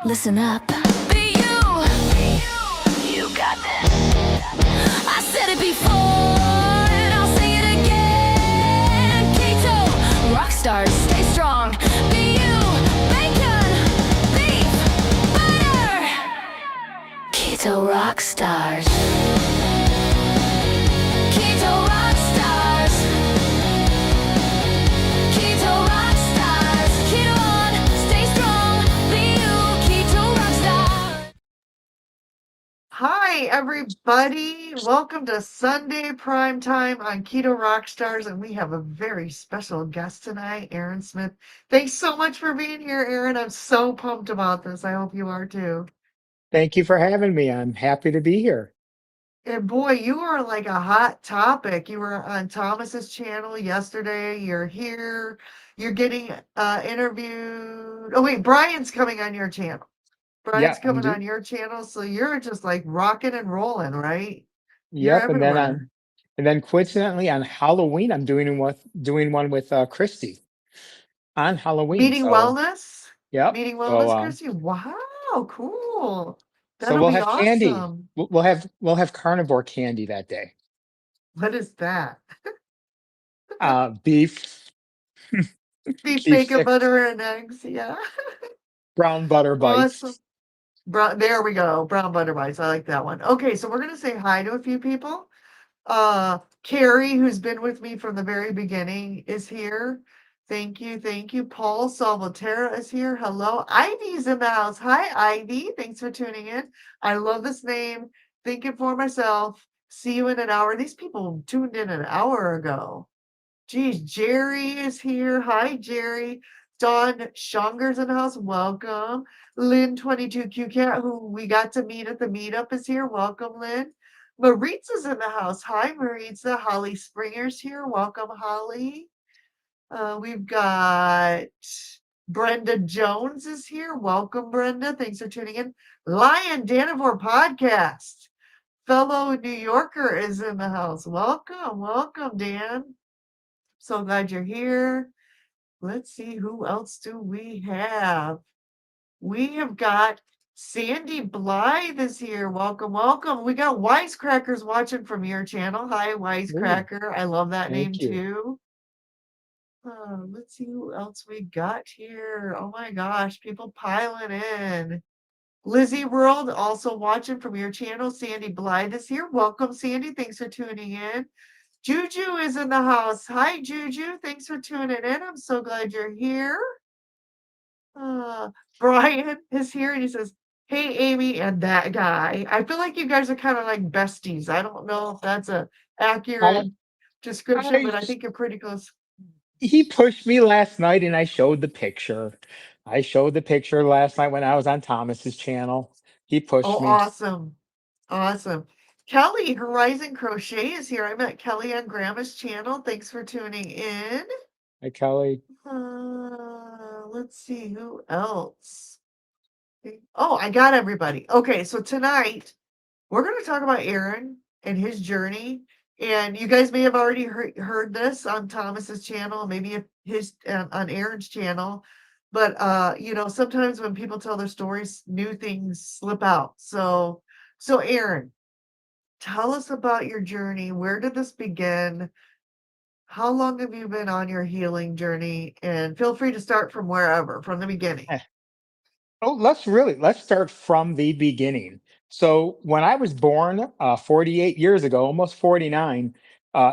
Listen up. Be you. You got this. I said it before and I'll say it again. Keto, rock stars, stay strong. Be you. Bacon, beef, butter. Keto rock stars. Keto rock stars. Keto rock stars. Keto on, stay strong. Be you. Keto rock stars. Hi, everybody. Welcome to Sunday Prime Time on Keto Rockstars, and we have a very special guest tonight, Aaron Smith. Thanks so much for being here, Aaron. I'm so pumped about this. I hope you are too. Thank you for having me. I'm happy to be here. And boy, you are like a hot topic. You were on Thomas's channel yesterday. You're here. You're getting interviewed. Oh, wait, Brian's coming on your channel. Brian's Yeah, coming on your channel, so you're just like rocking and rolling, right? You're yep, everywhere. and then coincidentally on Halloween I'm doing one with Christy on Halloween. Meeting So wellness? yep. Meeting So wellness, Chrissy? Wow, cool. so That'll we'll be have candy. awesome. We'll have carnivore candy that day. What is that? Beef Beef, beef bacon, stick, butter, and eggs. Yeah. brown butter Awesome. bites. There we go. Brown butter bites. I like that one. Okay, so we're gonna say hi to a few people. Carrie, who's been with me from the very beginning, is here. Thank you, thank you. Paul Salvatera is here. Hello. Ivy's in the house. Hi, Ivy. Thanks for tuning in. I love this name. Thinking for myself. See you in an hour. These people tuned in an hour ago. Geez, Jerry is here. Hi, Jerry. Dawn Schonger's in the house. Welcome. Lynn22QCat, who we got to meet at the meetup, is here. Welcome, Lynn. Maritza's in the house. Hi, Maritza. Holly Springer's here. Welcome, Holly. We've got Brenda Jones is here. Welcome, Brenda. Thanks for tuning in. Lion Danivore Podcast. Fellow New Yorker is in the house. Welcome, welcome, Dan. So glad you're here. Let's see, who else do we have? We have got Sandy Blythe is here. Welcome, welcome. We got Wisecrackers watching from your channel. Hi, Ooh, Wisecracker. I love that name thank you. too. Let's see who else we got here. Oh my gosh, people piling in. Lizzie World also watching from your channel. Sandy Blythe is here. Welcome, Sandy. Thanks for tuning in. Juju is in the house. Hi, Juju. Thanks for tuning in. I'm so glad you're here. Uh, Brian is here and he says, "Hey, Amy and that guy." I feel like you guys are kind of like besties. I don't know if that's a Uh, accurate description, I but I think you're pretty close. He pushed me last night and I showed the picture. I showed the picture last night when I was on Thomas's channel. He Oh, pushed me. awesome. Awesome. Kelly, Horizon Crochet is here. I met Kelly on Grandma's channel. Thanks for tuning in. Hi, Kelly. Let's see who else. Oh, I got everybody. Okay, so tonight we're going to talk about Aaron and his journey. And you guys may have already heard this on Thomas's channel, maybe his on Aaron's channel. But sometimes when people tell their stories, new things slip out. So Aaron, tell us about your journey. Where did this begin? How long have you been on your healing journey? And feel free to start from wherever, from the beginning. Eh, Oh, let's start from the beginning. So when I was born 48 years ago, almost 49,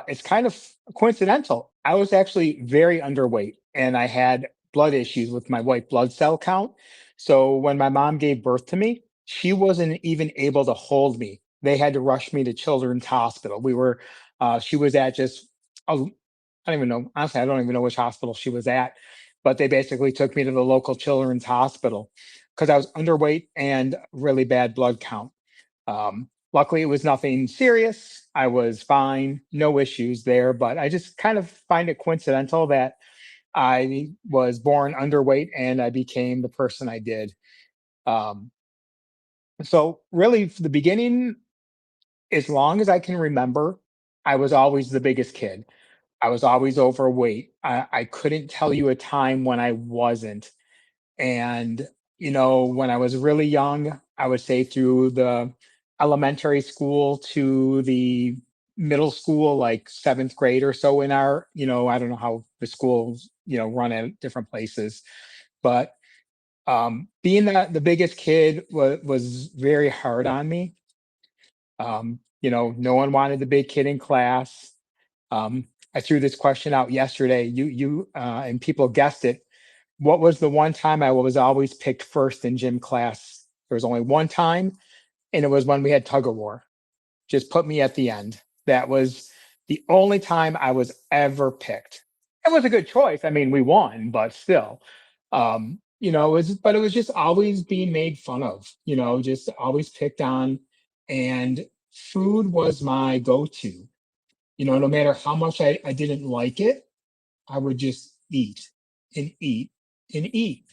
it's kind of coincidental. I was actually very underweight and I had blood issues with my white blood cell count. So when my mom gave birth to me, she wasn't even able to hold me. They had to rush me to Children's Hospital. She was at just, I don't even know, honestly, I don't even know which hospital she was at, but they basically took me to the local children's hospital because I was underweight and really bad blood count. Luckily, it was nothing serious. I was fine, no issues there, but I just kind of find it coincidental that I was born underweight and I became the person I did. Um, so, really, for the beginning, as long as I can remember, I was always the biggest kid. I was always overweight. I couldn't tell you a time when I wasn't. And when I was really young, I would say through the elementary school to the middle school, like seventh grade or so in our, I don't know how the schools, run at different places, but being the biggest kid was very hard on me. No one wanted the big kid in class. I threw this question out yesterday. And people guessed it. What was the one time I was always picked first in gym class? There was only one time, and it was when we had tug of war. Just put me at the end. That was the only time I was ever picked. It was a good choice. I mean, we won, but still, but it was just always being made fun of. Just always picked on, and food was my go-to. No matter how much I didn't like it, I would just eat and eat and eat.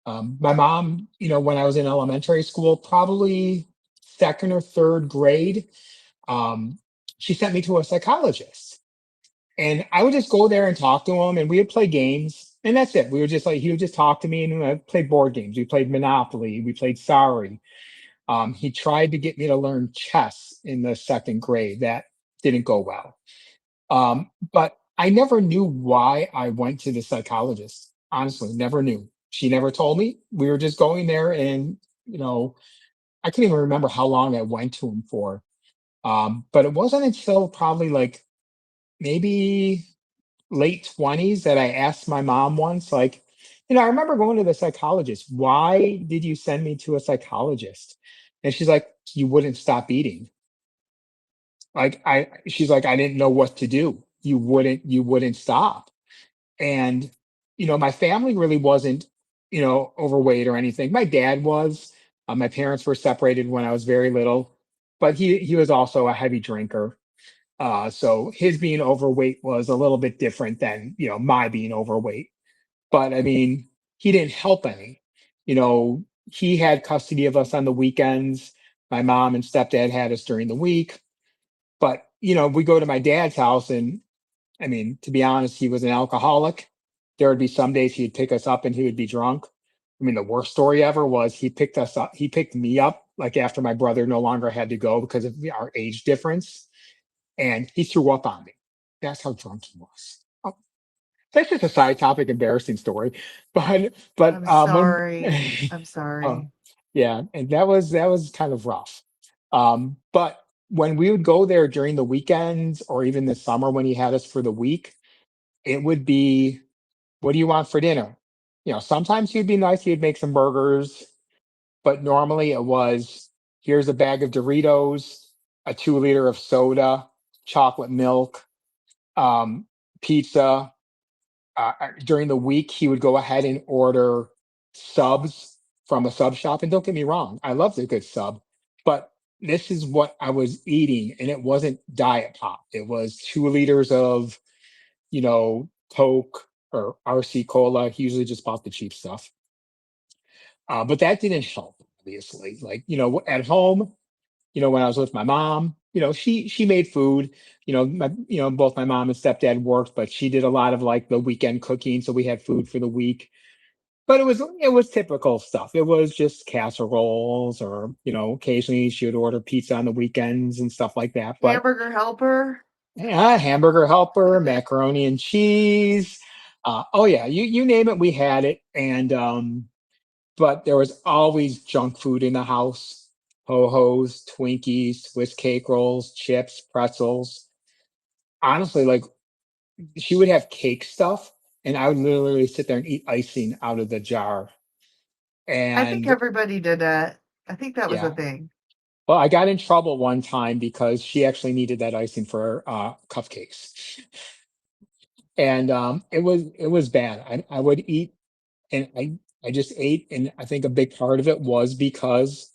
My mom, when I was in elementary school, probably second or third grade, um, she sent me to a psychologist. And I would just go there and talk to him, and we would play games. And that's it. We were just like, he would just talk to me, and I played board games. We played Monopoly. We played Sorry. He tried to get me to learn chess in the second grade. That didn't go well. But I never knew why I went to the psychologist. Honestly, never knew. She never told me. We were just going there, and I can't even remember how long I went to him for. But it wasn't until probably like maybe late 20s that I asked my mom once, like, I remember going to the psychologist. Why did you send me to a psychologist? And she's like, you wouldn't stop eating. She's like, I didn't know what to do. You wouldn't stop. And, my family really wasn't, overweight or anything. My dad was. My parents were separated when I was very little, but he was also a heavy drinker. So his being overweight was a little bit different than, my being overweight. But I mean, he didn't help any. He had custody of us on the weekends. My mom and stepdad had us during the week. But, we go to my dad's house, and I mean, to be honest, he was an alcoholic. There would be some days he'd pick us up and he would be drunk. I mean, the worst story ever was he picked me up like after my brother no longer had to go because of our age difference, and he threw up on me. That's how drunk he was. Oh, that's just a side topic, embarrassing story. But I'm when sorry. I'm oh, sorry. yeah, and that was kind of rough. But when we would go there during the weekends or even the summer when he had us for the week, it would be, what do you want for dinner? Sometimes he'd be nice, he'd make some burgers, but normally it was, here's a bag of Doritos, a 2 liter of soda, chocolate milk, um, pizza. During the week, he would go ahead and order subs from a sub shop. And don't get me wrong, I loved a good sub, but this is what I was eating, and it wasn't diet pop. It was 2 liters of, Coke or RC Cola. He usually just bought the cheap stuff. But that didn't help, obviously. Like, at home, when I was with my mom, she made food. Both my mom and stepdad worked, but she did a lot of like the weekend cooking, so we had food for the week. But it was typical stuff. It was just casseroles, or occasionally she would order pizza on the weekends and stuff like that. But Hamburger helper. yeah, hamburger helper, macaroni and cheese. Oh yeah, you name it, we had it. And but there was always junk food in the house. Ho-hos, Twinkies, Swiss cake rolls, chips, pretzels. Honestly, like, she would have cake stuff, and I would literally sit there and eat icing out of the jar. I think And everybody did that. I think that was a yeah, thing. well, I got in trouble one time because she actually needed that icing for cupcakes, and it was bad. I would eat, and I just ate, and I think a big part of it was because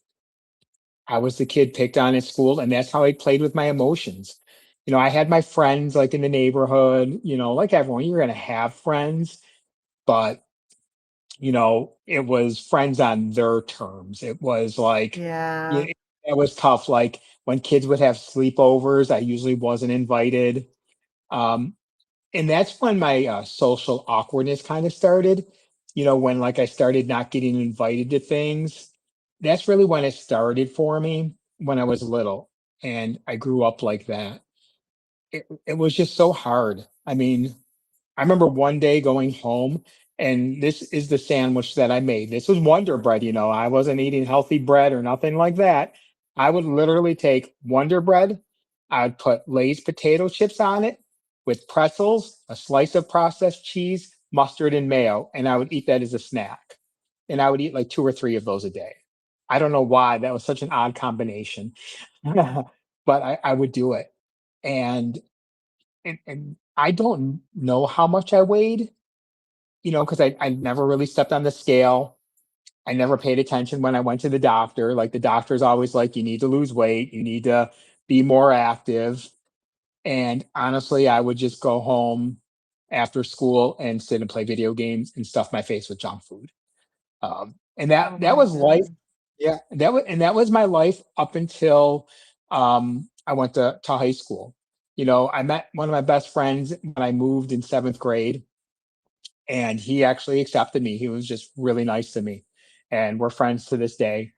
I was the kid picked on at school, and that's how I played with my emotions. I had my friends like in the neighborhood, like everyone, you're gonna have friends, but it was friends on their terms. It was like, Yeah. yeah, it was tough. Like when kids would have sleepovers, I usually wasn't invited. Um, and that's when my social awkwardness kind of started. when like I started not getting invited to things, that's really when it started for me when I was little and I grew up like that. It was just so hard. I mean, I remember one day going home, and this is the sandwich that I made. This was Wonder Bread, I wasn't eating healthy bread or nothing like that. I would literally take Wonder Bread, I'd put Lay's potato chips on it with pretzels, a slice of processed cheese, mustard, and mayo, and I would eat that as a snack. And I would eat like two or three of those a day. I don't know why that was such an odd combination, but I would do it. And and I don't know how much I weighed, because I never really stepped on the scale. I never paid attention when I went to the doctor. Like the doctor's always like, you need to lose weight, you need to be more active. And honestly, I would just go home after school and sit and play video games and stuff my face with junk food. And Oh that my was life. God. Yeah, that was my life up until I went to high school. I met one of my best friends when I moved in seventh grade, and he actually accepted me. He was just really nice to me, and we're friends to this day.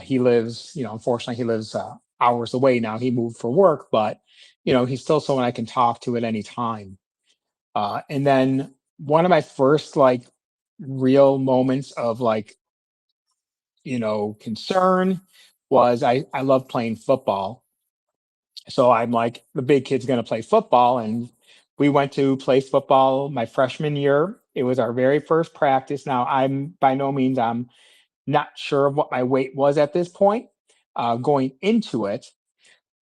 He lives, unfortunately, he lives hours away now. He moved for work, but he's still someone I can talk to at any time. And then one of my first like real moments of like concern was I love playing football. So I'm like, the big kid's going to play football. And we went to play football my freshman year. It was our very first practice. Now, I'm by no means, I'm not sure of what my weight was at this point going into it.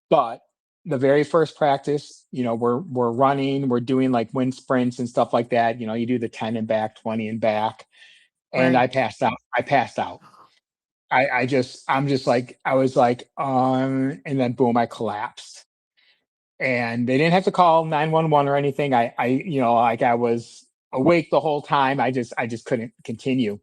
But the very first practice, we're running, we're doing like wind sprints and stuff like that. You do the 10 and back, 20 and back. And I Right. passed out. I passed out. I'm just like, I was like, and then boom, I collapsed. And they didn't have to call 911 or anything. Like I was awake the whole time. I just couldn't continue.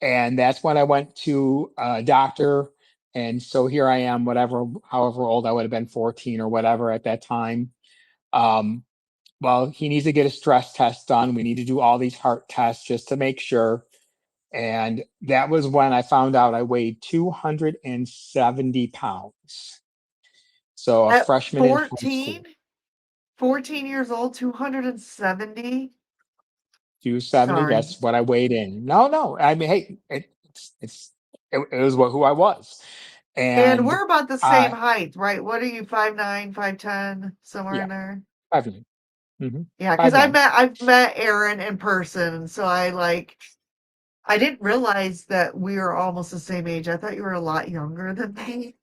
And that's when I went to a doctor. And so here I am, however old I would have been, 14 or whatever at that time. Um, well, he needs to get a stress test done. We need to do all these heart tests just to make sure. And that was when I found out I weighed 270 pounds. So a At freshman in high 14, school, 14 years old, 270. 270. Sorry. That's what I weighed in. No, no. I mean, hey, it was who I was. And And we're about the same I, height, right? What are you, 5'9", 5'10", somewhere yeah, in there? 5'9". Mm-hmm. Yeah, because 5'9". I've met Aaron in person, so I didn't realize that we were almost the same age. I thought you were a lot younger than me,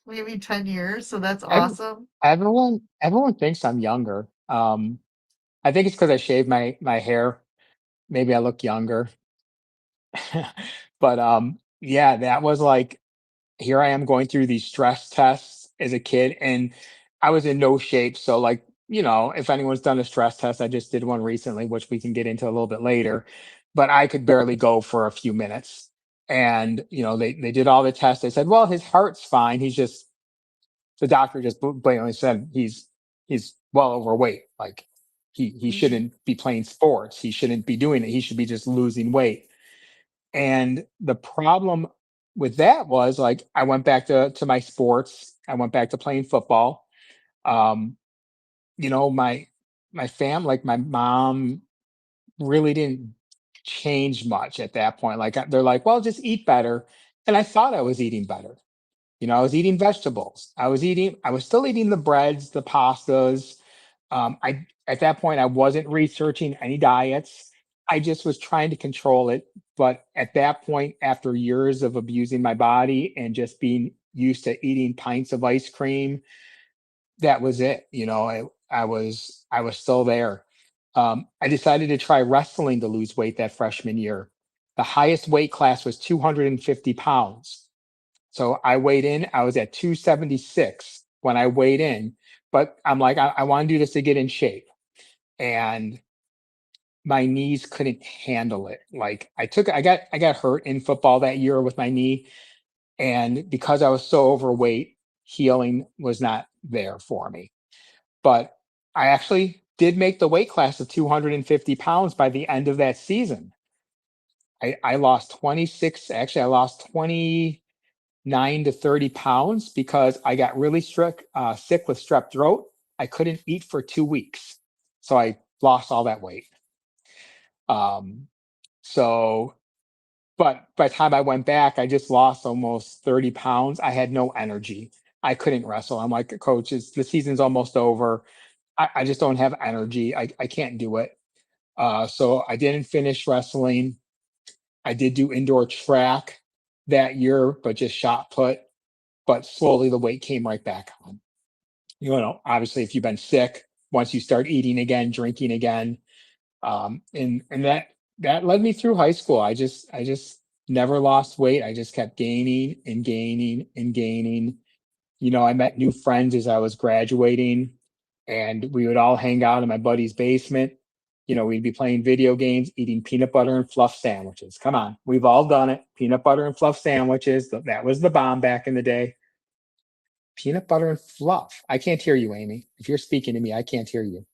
maybe 10 years. So that's Ev- awesome. everyone thinks I'm younger. I think it's because I shaved my hair. Maybe I look younger. But yeah, that was like, here I am going through these stress tests as a kid, and I was in no shape. So, like, if anyone's done a stress test, I just did one recently, which we can get into a little bit later, but I could barely go for a few minutes. And, they did all the tests. They said, well, his heart's fine. The doctor just blatantly said he's well overweight. Like he Mhm. shouldn't be playing sports. He shouldn't be doing it. He should be just losing weight. And the problem with that was like I went back to my sports. I went back to playing football. Um, my fam, like my mom, really didn't change much at that point. Like they're like, well, just eat better. And I thought I was eating better. I was eating vegetables. I was still eating the breads, the pastas. At that point, I wasn't researching any diets. I just was trying to control it. But at that point, after years of abusing my body and just being used to eating pints of ice cream, that was it. I was still there. I decided to try wrestling to lose weight that freshman year. The highest weight class was 250 pounds. So I weighed in, I was at 276 when I weighed in, but I'm like, I want to do this to get in shape. And my knees couldn't handle it. Like I got hurt in football that year with my knee. And because I was so overweight, healing was not there for me. But I actually did make the weight class of 250 pounds by the end of that season. I lost 26, actually I lost 29 to 30 pounds because I got really sick with strep throat. I couldn't eat for 2 weeks. So I lost all that weight. Um, so, but by the time I went back, I just lost almost 30 pounds. I had no energy. I couldn't wrestle. I'm like, coach, the season's almost over. I just don't have energy. I can't do it. So I didn't finish wrestling. I did do indoor track that year, but just shot put. But slowly the weight came right back on. Obviously, if you've been sick, once you start eating again, drinking again, and that led me through high school. I just never lost weight. I just kept gaining and gaining and gaining. I met new friends as I was graduating, and we would all hang out in my buddy's basement. We'd be playing video games, eating peanut butter and fluff sandwiches. Come on, we've all done it. Peanut butter and fluff sandwiches. That was the bomb back in the day. Peanut butter and fluff. I can't hear you, Amy. If you're speaking to me, I can't hear you.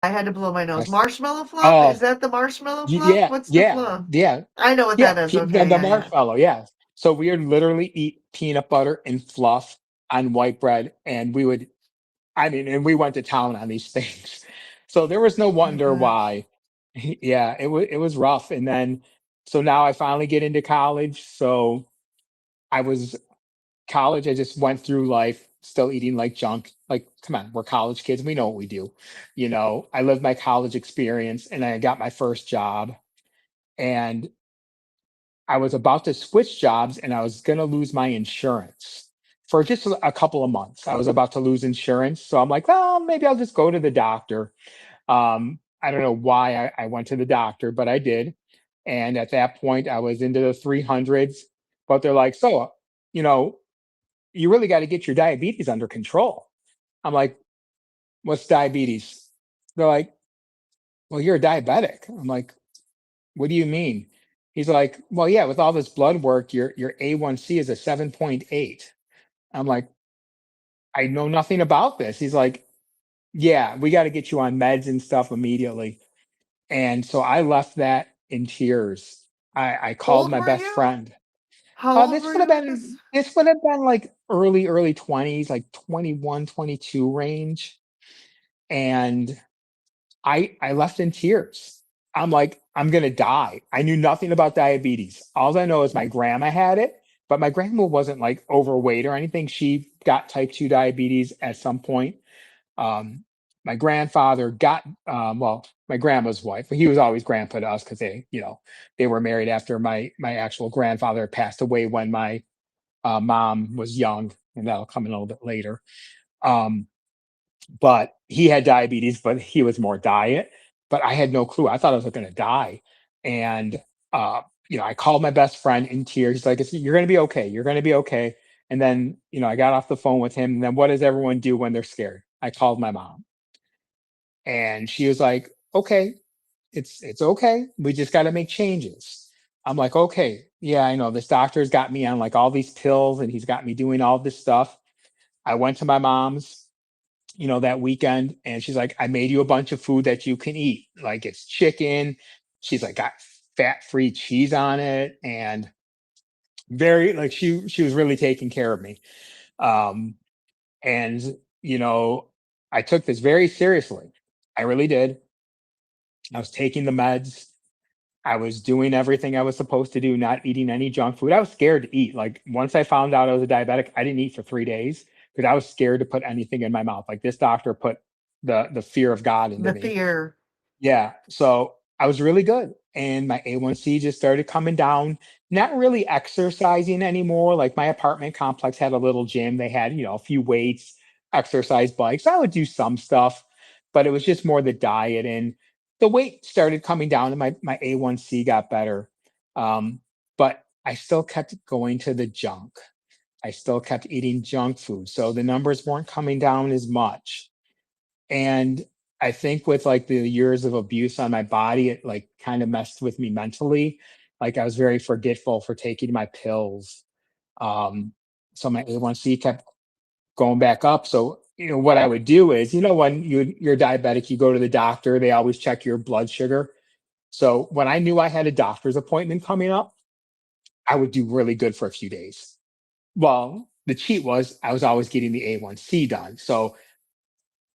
I had to blow my nose. Yes. Marshmallow fluff? Is Oh, that the marshmallow fluff? yeah, What's the yeah, fluff? yeah, I know what yeah. that is. The, Okay, the yeah, yeah. marshmallow, yeah. So we would literally eat peanut butter and fluff on white bread, and and we went to town on these things. So there was no Oh my wonder gosh. why. Yeah, it was rough. And then so now I finally get into college. So I was college, I just went through life still eating like junk. Like, come on, we're college kids. We know what we do. I lived my college experience and I got my first job. And I was about to switch jobs and I was going to lose my insurance for just a couple of months. I was about to lose insurance. So I'm like, well, maybe I'll just go to the doctor. I don't know why I went to the doctor, but I did. And at that point, I was into the 300s. But they're like, so, you know, you really got to get your diabetes under control. I'm like, what's diabetes? They're like, well, you're a diabetic. I'm like, what do you mean? He's like, well, yeah, with all this blood work, your A1C is a 7.8. I'm like, I know nothing about this. He's like, yeah, we got to get you on meds and stuff immediately. And so I left that in tears. I How called old my were best you? friend. How old This were would have you at this? been like early 20s, like 21, 22 range. And I left in tears. I'm like, I'm gonna die. I knew nothing about diabetes. All I know is my grandma had it, but my grandma wasn't like overweight or anything. She got type 2 diabetes at some point. Um, my grandfather got well, my grandma's wife, but he was always grandpa to us because they were married after my actual grandfather passed away when my mom was young, and that'll come in a little bit later. Um, but he had diabetes, but he was more diet. But I had no clue. I thought I was going to die. And, I called my best friend in tears. He's like, you're going to be okay. You're going to be okay. And then, I got off the phone with him. And then what does everyone do when they're scared? I called my mom and she was like, okay, it's okay. We just got to make changes. I'm like, okay, yeah, I know this doctor's got me on like all these pills and he's got me doing all this stuff. I went to my mom's that weekend. And she's like, I made you a bunch of food that you can eat. Like it's chicken. She's like, got fat-free cheese on it. And very like she was really taking care of me. Um, and you know, I took this very seriously. I really did. I was taking the meds. I was doing everything I was supposed to do, not eating any junk food. I was scared to eat. Like once I found out I was a diabetic, I didn't eat for 3 days because I was scared to put anything in my mouth. Like this doctor put the fear of God into The me. fear. Yeah. So I was really good. And my A1C just started coming down, not really exercising anymore. Like my apartment complex had a little gym. They had, a few weights, exercise bikes. I would do some stuff, but it was just more the diet. And the weight started coming down and my A1C got better. Um, but I still kept going to the junk. I still kept eating junk food. So the numbers weren't coming down as much. And I think with like the years of abuse on my body, it like kind of messed with me mentally. Like I was very forgetful for taking my pills. Um, so my A1C kept going back up. So, what I would do is, when you're diabetic, you go to the doctor, they always check your blood sugar. So when I knew I had a doctor's appointment coming up, I would do really good for a few days. Well, the cheat was I was always getting the A1C done. So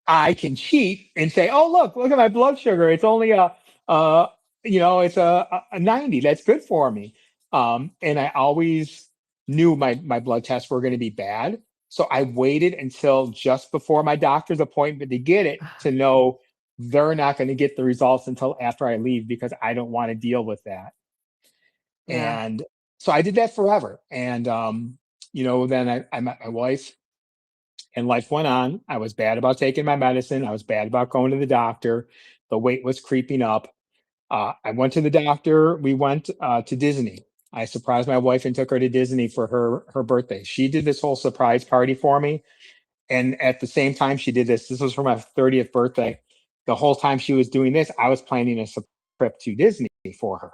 I can cheat and say, "Oh, look at my blood sugar. It's only uh, it's a 90. That's good for me." And I always knew my blood tests were going to be bad, so I waited until just before my doctor's appointment to get it to know they're not going to get the results until after I leave because I don't want to deal with that. Yeah. And so I did that forever. And then I met my wife and life went on. I was bad about taking my medicine. I was bad about going to the doctor. The weight was creeping up. I went to the doctor. We went to Disney. I surprised my wife and took her to Disney for her birthday. She did this whole surprise party for me, and at the same time she did this. This was for my 30th birthday. The whole time she was doing this, I was planning a trip to Disney for her.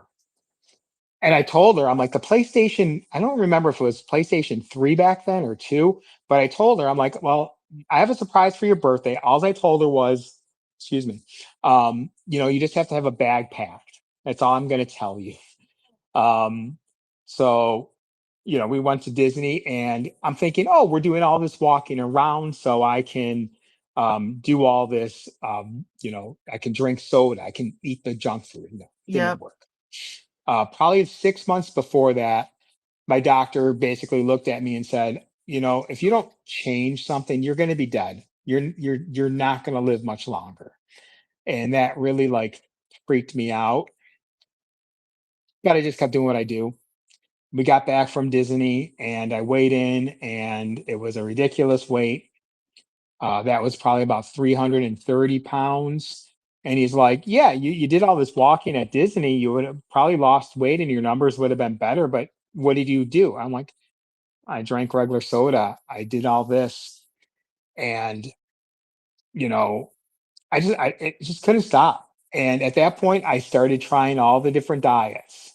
And I told her, I'm like, the PlayStation, I don't remember if it was PlayStation 3 back then or 2, but I told her, I'm like, well, I have a surprise for your birthday. All I told her was, excuse me, you just have to have a bag packed. That's all I'm going to tell you. Um, so, we went to Disney and I'm thinking, oh, we're doing all this walking around so I can do all this, I can drink soda, I can eat the junk food. No, didn't Yep. work. Probably 6 months before that, my doctor basically looked at me and said, if you don't change something, you're going to be dead. You're not going to live much longer. And that really like freaked me out. But I just kept doing what I do. We got back from Disney and I weighed in and it was a ridiculous weight. That was probably about 330 pounds. And he's like, yeah, you did all this walking at Disney. You would have probably lost weight and your numbers would have been better. But what did you do? I'm like, I drank regular soda. I did all this. And, you know, it just couldn't stop. And at that point, I started trying all the different diets.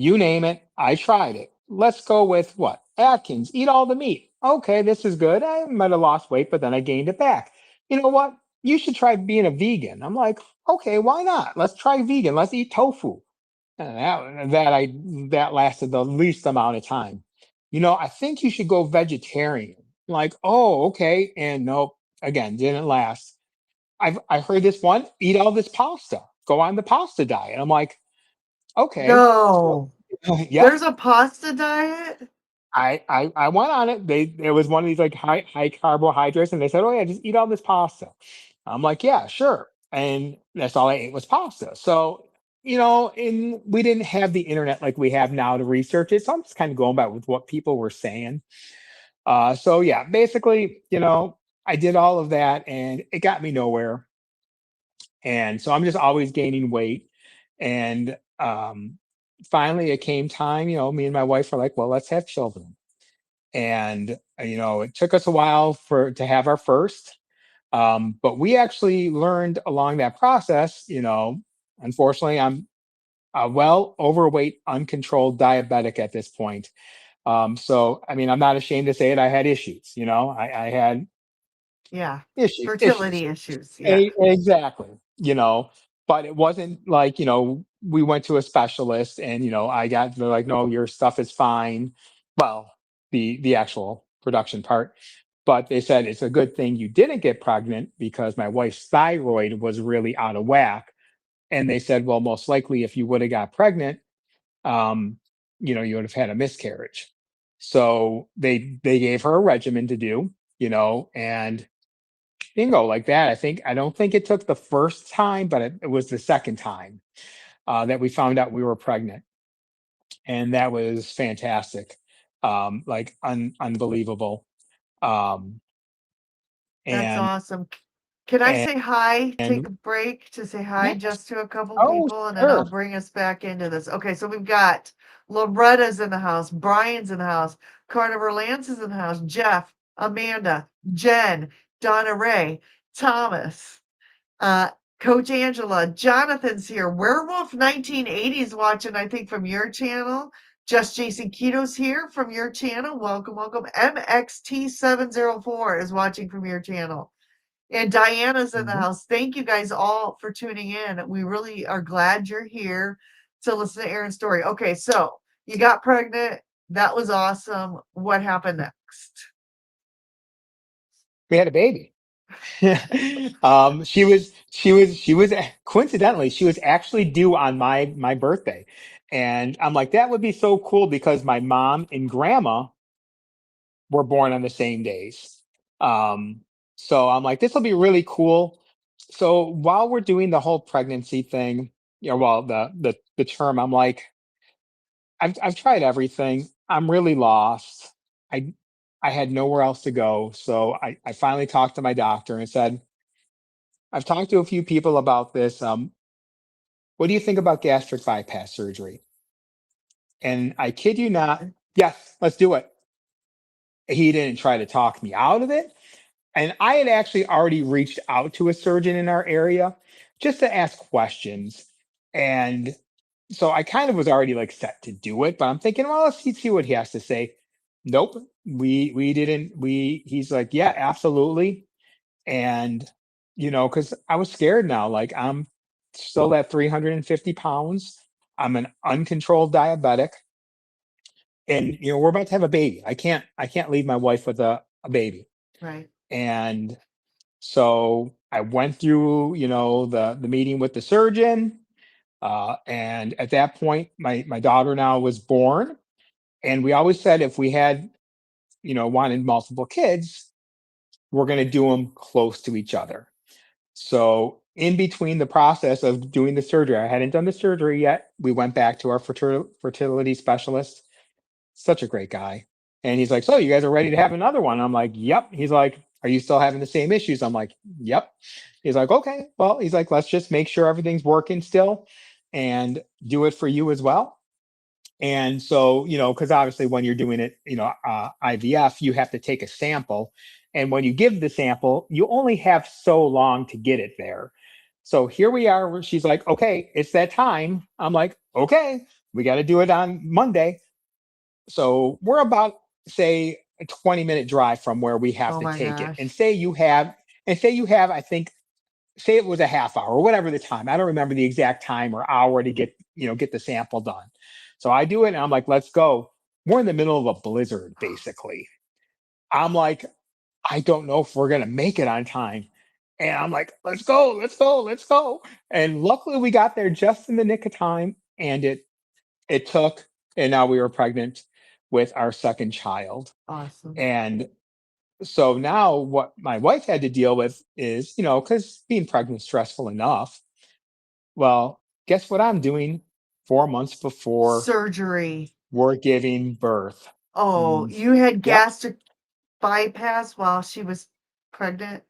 You name it, I tried it. Let's go with what? Atkins, eat all the meat. Okay, this is good. I might have lost weight, but then I gained it back. You know what? You should try being a vegan. I'm like, okay, why not? Let's try vegan. Let's eat tofu. And that lasted the least amount of time. I think you should go vegetarian. Like, oh, okay. And nope, again, didn't last. I heard this one, eat all this pasta. Go on the pasta diet. I'm like, okay. So, No. yep. There's a pasta diet? I went on it. It was one of these like high carbohydrates, and they said, "Oh yeah, just eat all this pasta." I'm like, "Yeah, sure." And that's all I ate was pasta. So and we didn't have the internet like we have now to research it. So I'm just kind of going back with what people were saying. So yeah, basically, I did all of that, and it got me nowhere. And so I'm just always gaining weight. And finally, it came time. Me and my wife were like, "Well, let's have children." And it took us a while to have our first, but we actually learned along that process. Unfortunately, I'm a well overweight uncontrolled diabetic at this point. So I mean, I'm not ashamed to say it. I had issues. I had Yeah. issues. Fertility issues. Yeah. Exactly. But it wasn't like, we went to a specialist and, they're like, no, your stuff is fine. Well, the actual production part. But they said it's a good thing you didn't get pregnant because my wife's thyroid was really out of whack. And they said, well, most likely if you would have got pregnant, um, you would have had a miscarriage. So they gave her a regimen to do, and bingo like that. I don't think it took the first time, but it was the second time that we found out we were pregnant, and that was fantastic, like unbelievable. Um, That's and awesome. Can I and say hi? Take and a break to say hi yes, just to a couple oh people, and then I'll sure, bring us back into this. Okay, so we've got Loretta's in the house, Brian's in the house, Carnivore Lance is in the house, Jeff, Amanda, Jen, Donna Ray, Thomas, uh, Coach Angela, Jonathan's here, Werewolf 1980s watching, I think, from your channel. Just Jason Keto's here from your channel. Welcome, welcome. MXT704 is watching from your channel. And Diana's in the Mhm. house. Thank you guys all for tuning in. We really are glad you're here to listen to Erin's story. Okay, so you got pregnant. That was awesome. What happened next? We had a baby. She was coincidentally, she was actually due on my birthday. And I'm like, that would be so cool because my mom and grandma were born on the same days. Um, so I'm like, this will be really cool. So while we're doing the whole pregnancy thing, well, the term, I'm like, I've tried everything. I'm really lost. I I had nowhere else to go. So I finally talked to my doctor and said, I've talked to a few people about this. What do you think about gastric bypass surgery? And I kid you not, yes, let's do it. He didn't try to talk me out of it. And I had actually already reached out to a surgeon in our area just to ask questions. And so I kind of was already like set to do it, but I'm thinking, well, let's see what he has to say. Nope, we didn't. He's like, yeah, absolutely. And because I was scared now. Like I'm still at 350 pounds. I'm an uncontrolled diabetic, and we're about to have a baby. I can't leave my wife with a baby. Right. And so I went through, the meeting with the surgeon. And at that point, my daughter now was born. And we always said if we had, wanted multiple kids, we're going to do them close to each other. So in between the process of doing the surgery, I hadn't done the surgery yet. We went back to our fertility specialist. Such a great guy. And he's like, so you guys are ready to have another one? I'm like, yep. He's like, are you still having the same issues? I'm like, yep. He's like, okay. Well, he's like, let's just make sure everything's working still and do it for you as well. And so, because obviously when you're doing it, IVF, you have to take a sample. And when you give the sample, you only have so long to get it there. So here we are. She's like, okay, it's that time. I'm like, okay, we got to do it on Monday. So we're about, say, a 20-minute drive from where we have Oh to my take it. gosh. And say you have, I think, say it was a half hour or whatever the time. I don't remember the exact time or hour to get the sample done. So I do it and I'm like, let's go. We're in the middle of a blizzard, basically. I'm like, I don't know if we're gonna make it on time. And I'm like, let's go, let's go, let's go. And luckily we got there just in the nick of time. And it took, and now we were pregnant with our second child. Awesome. And so now what my wife had to deal with is, because being pregnant is stressful enough. Well, guess what I'm doing 4 months before Surgery. we're giving birth? Oh, Mm, you had yep, gastric bypass while she was pregnant?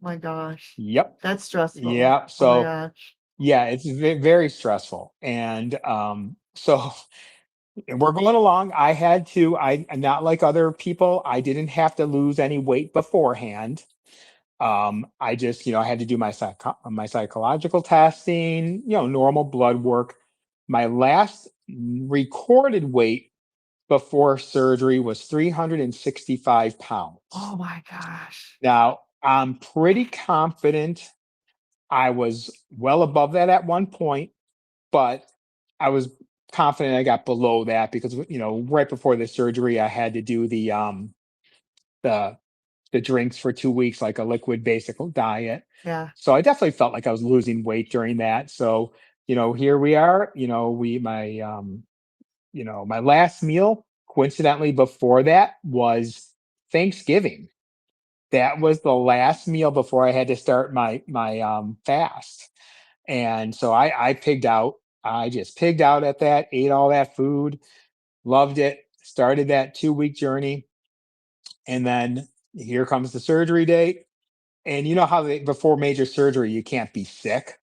My gosh. yep, That's stressful. yep. Oh my So gosh. yeah, it's very stressful. And so we're going along. I'm not like other people. I didn't have to lose any weight beforehand. I just, I had to do my psychological testing, normal blood work. My last recorded weight before surgery was 365 Oh pounds. my gosh. Now, I'm pretty confident I was well above that at one point, but I was confident I got below that because, right before the surgery, I had to do the the drinks for 2 weeks, like a liquid basic diet. Yeah. So I definitely felt like I was losing weight during that. So, here we are, my last meal, coincidentally before that was Thanksgiving. That was the last meal before I had to start my fast. And so I pigged out. I just pigged out at that, ate all that food, loved it, started that 2-week journey. And then here comes the surgery date. And you know how before major surgery, you can't be sick.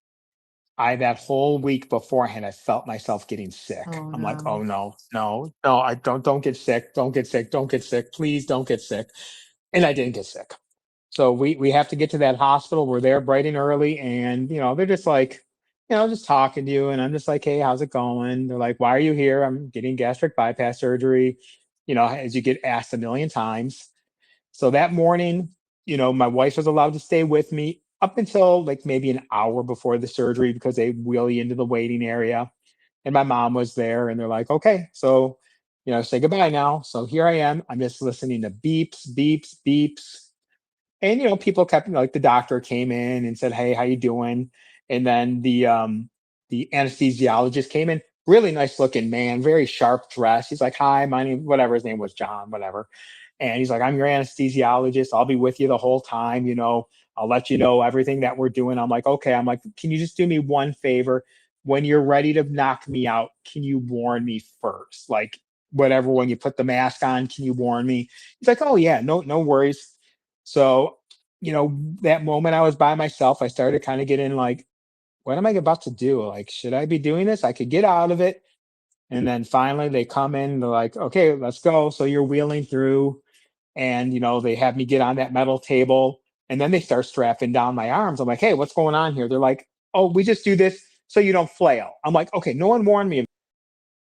That whole week beforehand, I felt myself getting sick. Oh I'm like, oh no. no, no, no, I don't get sick. Don't get sick. Don't get sick. Please don't get sick. And I didn't get sick. So we have to get to that hospital. We're there bright and early, and they're just like, just talking to you. And I'm just like, hey, how's it going? They're like, why are you here? I'm getting gastric bypass surgery, as you get asked a million times. So that morning, my wife was allowed to stay with me up until like maybe an hour before the surgery because they wheel you into the waiting area. And my mom was there, and they're like, okay, so, say goodbye now. So here I am. I'm just listening to beeps, beeps, beeps. And people kept, like, the doctor came in and said, hey, how you doing? And then the anesthesiologist came in, really nice looking man, very sharp dress. He's like, hi, my name, whatever, his name was John, whatever. And he's like, I'm your anesthesiologist, I'll be with you the whole time. I'll let you know everything that we're doing. I'm like, okay. I'm like, can you just do me one favor? When you're ready to knock me out, can you warn me first? Like, whatever, when you put the mask on, can you warn me? He's like, oh yeah, no worries. So, that moment I was by myself, I started kind of getting like, what am I about to do? Like, should I be doing this? I could get out of it. And then finally they come in, they're like, okay, let's go. So you're wheeling through, and they have me get on that metal table, and then they start strapping down my arms. I'm like, hey, what's going on here? They're like, oh, we just do this so you don't flail. I'm like, okay, no one warned me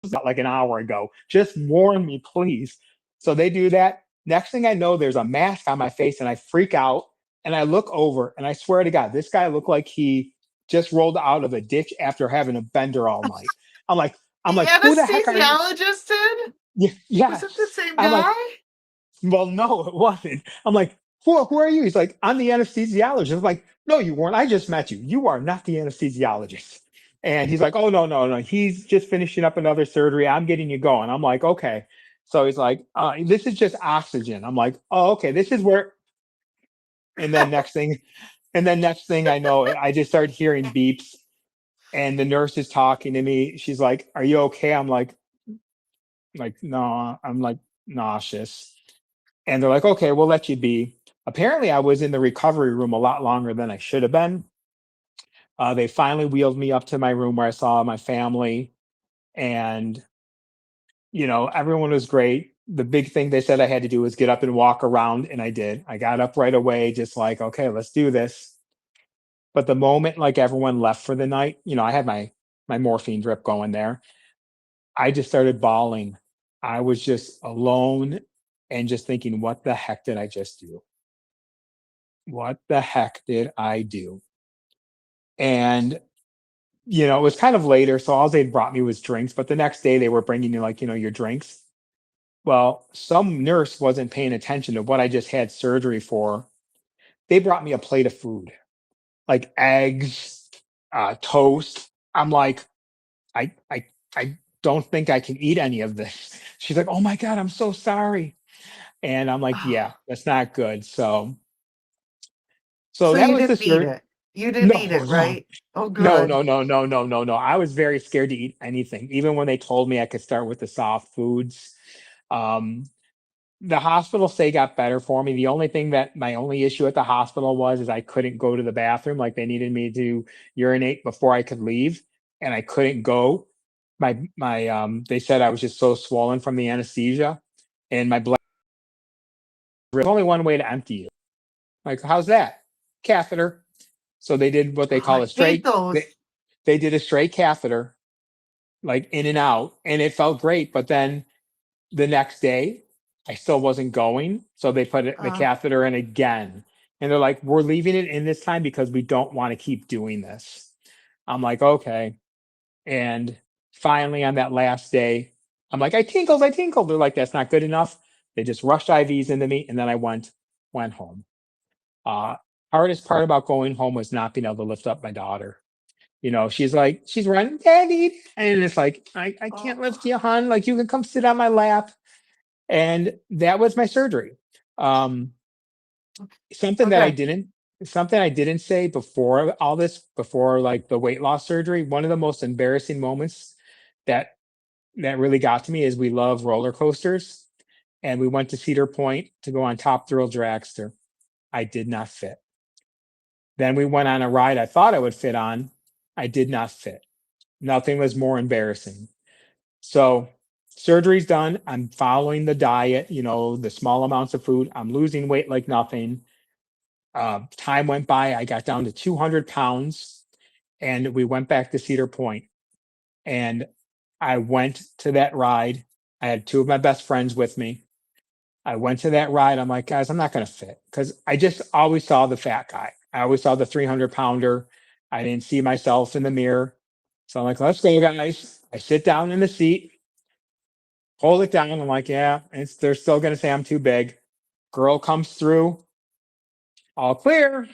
about like an hour ago. Just warn me, please. So they do that. Next thing I know, there's a mask on my face, and I freak out. And I look over, and I swear to God, this guy looked like he just rolled out of a ditch after having a bender all night. I'm like, I'm The like, who the heck are you? anesthesiologist did? Yeah. Was it the same I'm like, guy? well, no, it wasn't. I'm like, who are you? He's like, I'm the anesthesiologist. I'm like, no, you weren't. I just met you. You are not the anesthesiologist. And he's like, oh, no. He's just finishing up another surgery. I'm getting you going. I'm like, okay. So he's like, this is just oxygen. I'm like, oh, okay. This is where. And then next thing I know, I just start hearing beeps, and the nurse is talking to me. She's like, are you okay? I'm like, no, I'm like nauseous. And they're like, okay, we'll let you be. Apparently, I was in the recovery room a lot longer than I should have been. They finally wheeled me up to my room where I saw my family, and everyone was great. The big thing they said I had to do was get up and walk around, and I did. I got up right away, just like, okay, let's do this. But the moment like everyone left for the night, I had my morphine drip going there. I just started bawling. I was just alone and just thinking, what the heck did I just do? What the heck did I do? And, it was kind of later. So all they brought me was drinks. But the next day they were bringing you, like, your drinks. Well, some nurse wasn't paying attention to what I just had surgery for. They brought me a plate of food, like eggs, toast. I'm like, I, I, I don't think I can eat any of this. She's like, oh my God, I'm so sorry. And I'm like, yeah, Oh, that's not good. So so that you was the didn't eat sur it. You didn't eat No, it, no, right? Oh, no, good. no, no, no, no, no, no. I was very scared to eat anything, even when they told me I could start with the soft foods. Um, the hospital say got better for me. The only thing that my only issue at the hospital was is I couldn't go to the bathroom. Like, they needed me to urinate before I could leave, and I couldn't go. They said I was just so swollen from the anesthesia, and my blood. There's only one way to empty you. Like, how's that? Catheter. So they did what Oh, they call I a hate straight. those. They did a straight catheter, like in and out, and it felt great. But then the next day, I still wasn't going. So they put the Uh, catheter in again. And they're like, we're leaving it in this time because we don't want to keep doing this. I'm like, okay. And finally, on that last day, I'm like, I tinkled, I tinkled. They're like, that's not good enough. They just rushed IVs into me. And then I went home. Uh, Hardest part about going home was not being able to lift up my daughter. She's like, she's running, Daddy. And it's like, I can't oh, lift you, hon. Like, you can come sit on my lap. And that was my surgery. Um, something that I okay. didn't, something I didn't say before all this, before like the weight loss surgery, one of the most embarrassing moments that really got to me is we love roller coasters. And we went to Cedar Point to go on Top Thrill Dragster. I did not fit. Then we went on a ride I thought I would fit on. I did not fit. Nothing was more embarrassing. So surgery's done. I'm following the diet, the small amounts of food. I'm losing weight like nothing. Time went by. I got down to 200 pounds, and we went back to Cedar Point. And I went to that ride. I had two of my best friends with me. I went to that ride. I'm like, guys, I'm not going to fit because I just always saw the fat guy. I always saw the 300-pounder. I didn't see myself in the mirror. So I'm like, let's go, guys. I sit down in the seat, hold it down. I'm like, yeah, they're still going to say I'm too big. Girl comes through, all clear,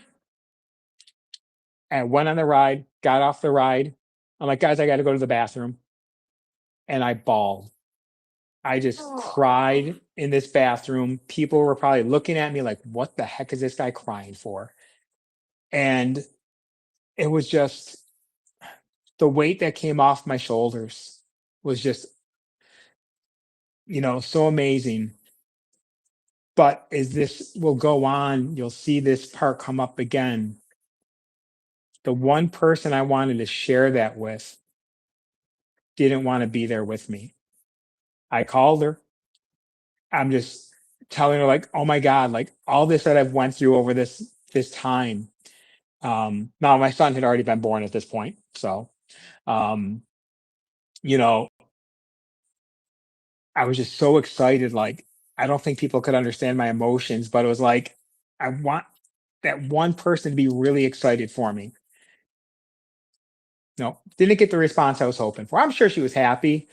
and went on the ride, got off the ride. I'm like, guys, I got to go to the bathroom. And I bawled. I just Oh, cried in this bathroom. People were probably looking at me like, what the heck is this guy crying for? And it was just the weight that came off my shoulders was just, so amazing. But as this will go on, you'll see this part come up again. The one person I wanted to share that with didn't want to be there with me. I called her. I'm just telling her like, oh my God, like all this that I've went through over this time. Now my son had already been born at this point. So um, you know, I was just so excited. Like, I don't think people could understand my emotions, but it was like, I want that one person to be really excited for me. No, didn't get the response I was hoping for. I'm sure she was happy.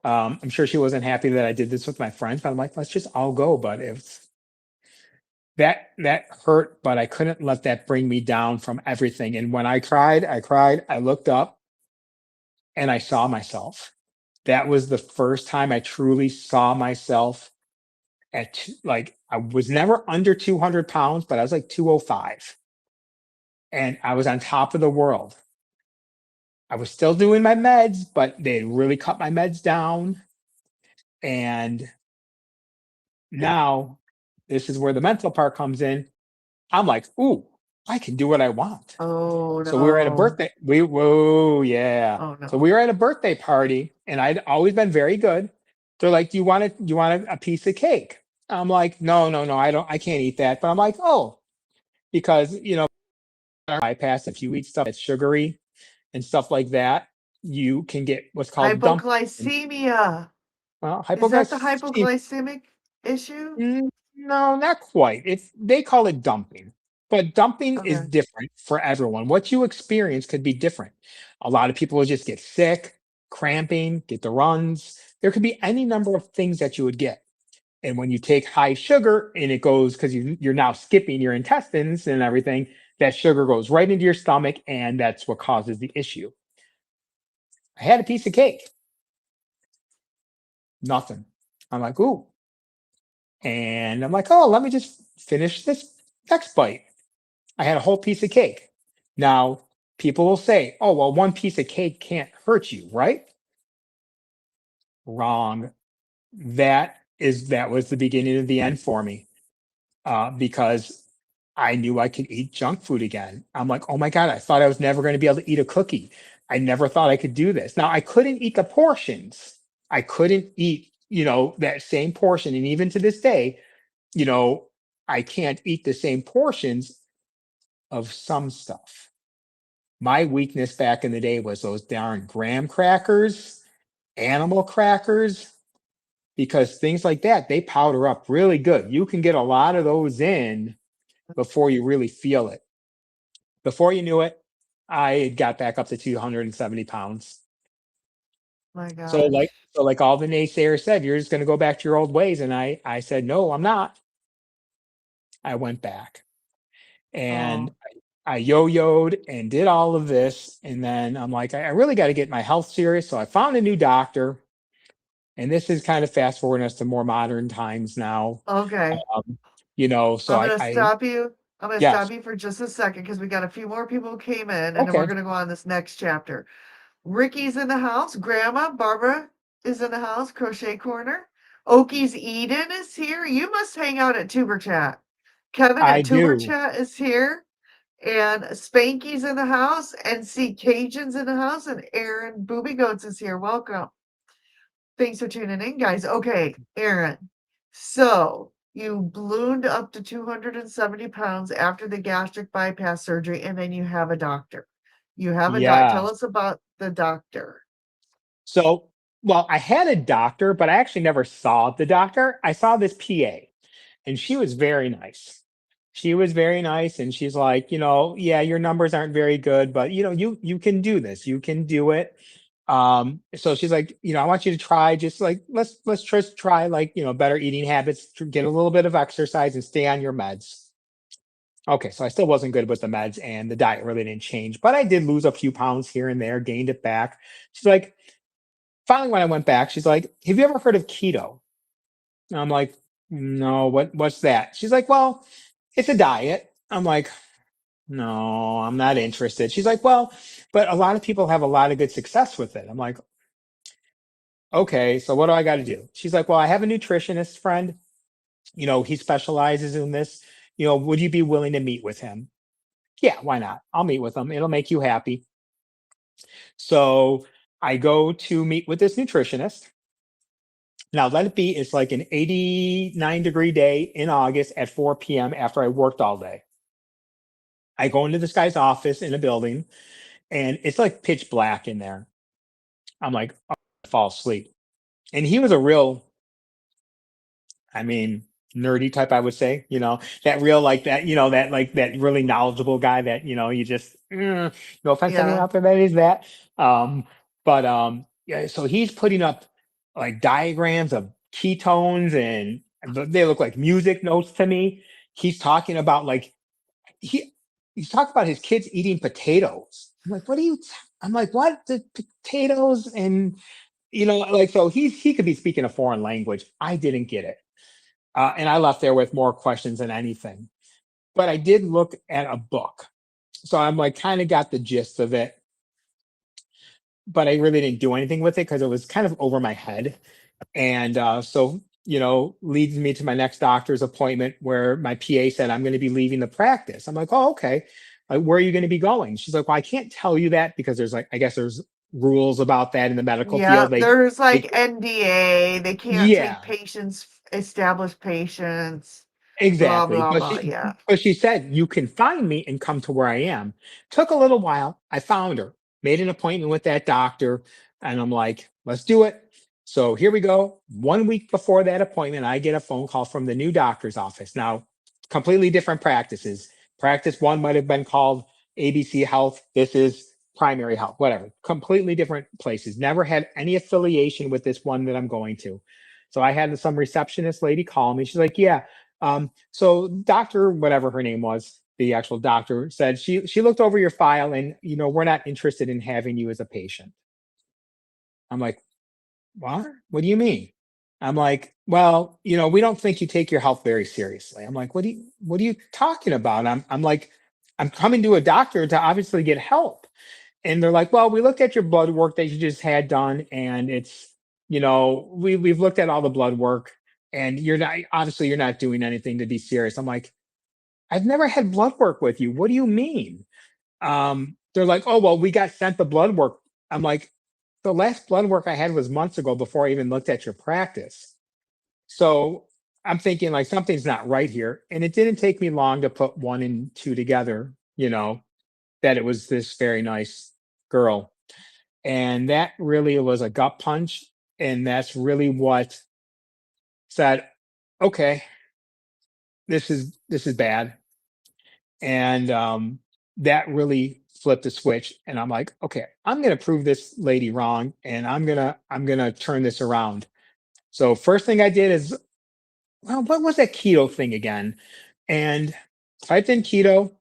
I'm sure she wasn't happy that I did this with my friends, but I'm like, let's just all go. But if that hurt, but I couldn't let that bring me down from everything. And when I cried, I looked up and I saw myself. That was the first time I truly saw myself like I was never under 200 pounds, but I was like 205 and I was on top of the world. I was still doing my meds, but they had really cut my meds down. And now this is where the mental part comes in. I'm like, ooh, I can do what I want. oh So we were at a no. birthday. Whoa, yeah. Oh So no. we were at a birthday party, and I'd always been very good. They're like, "Do you want a piece of cake?" I'm like, "No, no, no, I can't eat that." But I'm like, "Oh," because bypass if you eat stuff that's sugary and stuff like that, you can get what's called dumping. Hypoglycemia. Well, Is that the hypoglycemia. hypoglycemic issue? No, not quite. They call it dumping, but dumping is Okay. different for everyone. What you experience could be different. A lot of people will just get sick, cramping, get the runs. There could be any number of things that you would get. And when you take high sugar and it goes because you're now skipping your intestines and everything, that sugar goes right into your stomach, and that's what causes the issue. I had a piece of cake, nothing. I'm like, ooh. And I'm like, oh, let me just finish this next bite. I had a whole piece of cake. Now, people will say, oh, well, one piece of cake can't hurt you, right? Wrong. That was the beginning of the end for me because I knew I could eat junk food again. I'm like, oh my God, I thought I was never going to be able to eat a cookie. I never thought I could do this. Now, I couldn't eat the portions. I couldn't eat, that same portion. And even to this day, you know, I can't eat the same portions of some stuff. My weakness back in the day was those darn graham crackers, animal crackers, because things like that, they powder up really good. You can get a lot of those in before you really feel it. Before you knew it, I got back up to 270 pounds. My So gosh. like all the naysayers said, you're just going to go back to your old ways. And I said, no, I'm not. I went back and Oh, I yo-yoed and did all of this. And then I'm like, I really got to get my health serious. So I found a new doctor. And this is kind of fast forwarding us to more modern times now. okay. Um, so I'm gonna stop you. I'm gonna yes. stop you for just a second because we got a few more people who came in, and then we're Okay. gonna go on this next chapter. Ricky's in the house. Grandma Barbara is in the house. Crochet Corner. Oki's Eden is here. You must hang out at Tuber Chat. Kevin I at Tuber do. Chat is here. And Spanky's in the house. And see Cajun's in the house. And Aaron Booby Goats is here. Welcome. Thanks for tuning in, guys. Okay, Aaron. So you ballooned up to 270 pounds after the gastric bypass surgery, and then you have a doctor. You have a doc. Yeah. Tell us about the doctor. So, well, I had a doctor, but I actually never saw the doctor. I saw this PA. And she was very nice. She was very nice, and she's like, yeah, your numbers aren't very good, but you can do this. You can do it. So she's like, I want you to try, just like, let's just try, like, better eating habits, get a little bit of exercise and stay on your meds. Okay, so I still wasn't good with the meds, and the diet really didn't change, but I did lose a few pounds here and there, gained it back. She's like, finally, when I went back, she's like, have you ever heard of keto? And I'm like, no, what's that? She's like, well, it's a diet. I'm like, no, I'm not interested. She's like, well, but a lot of people have a lot of good success with it. I'm like, okay, so what do I got to do? She's like, well, I have a nutritionist friend. He specializes in this. Would you be willing to meet with him? Yeah, why not? I'll meet with him. It'll make you happy. So I go to meet with this nutritionist. Now, let it be, it's like an 89-degree day in August at 4 p.m. after I worked all day. I go into this guy's office in a building, and it's like pitch black in there. I'm like, oh, I fall asleep. And he was a real, nerdy type, I would say, that real, like that, that, like, that really knowledgeable guy that, you just, no offense to anyone Yeah. out there that is that. But yeah, so he's putting up like diagrams of ketones, and they look like music notes to me. He's talking about, like, he's talking about his kids eating potatoes. I'm like, I'm like, what? The potatoes? And, like, so he could be speaking a foreign language. I didn't get it. And I left there with more questions than anything. But I did look at a book. So I'm like, kind of got the gist of it. But I really didn't do anything with it because it was kind of over my head. And so, leads me to my next doctor's appointment, where my PA said, I'm going to be leaving the practice. I'm like, oh, okay. Where are you going to be going? She's like, well, I can't tell you that because there's, like, I guess there's rules about that in the medical Yeah, field. there's like They NDA. They can't take yeah. patients, established patients, blah, Exactly. blah, But blah. she Yeah. but she said, you can find me and come to where I am. Took a little while. I found her, made an appointment with that doctor, and I'm like, let's do it. So here we go. 1 week before that appointment, I get a phone call from the new doctor's office. Now, completely different practices. Practice one might have been called ABC Health. This is Primary Health, whatever. Completely different places. Never had any affiliation with this one that I'm going to. So I had some receptionist lady call me. She's like, yeah. So Dr. whatever her name was, the actual doctor, said she looked over your file, and we're not interested in having you as a patient. I'm like, what? What do you mean? I'm like, well, we don't think you take your health very seriously. I'm like, what are you talking about? I'm like, I'm coming to a doctor to obviously get help. And they're like, well, we looked at your blood work that you just had done, and it's, we've looked at all the blood work, and you're not doing anything to be serious. I'm like, I've never had blood work with you. What do you mean? They're like, oh, well, we got sent the blood work. I'm like, the last blood work I had was months ago before I even looked at your practice. So I'm thinking, like, something's not right here. And it didn't take me long to put one and two together, that it was this very nice girl. And that really was a gut punch. And that's really what said, okay, this is bad. And that really flipped the switch. And I'm like, okay, I'm gonna prove this lady wrong, and I'm gonna turn this around. So first thing I did is, well, what was that keto thing again? And typed in keto,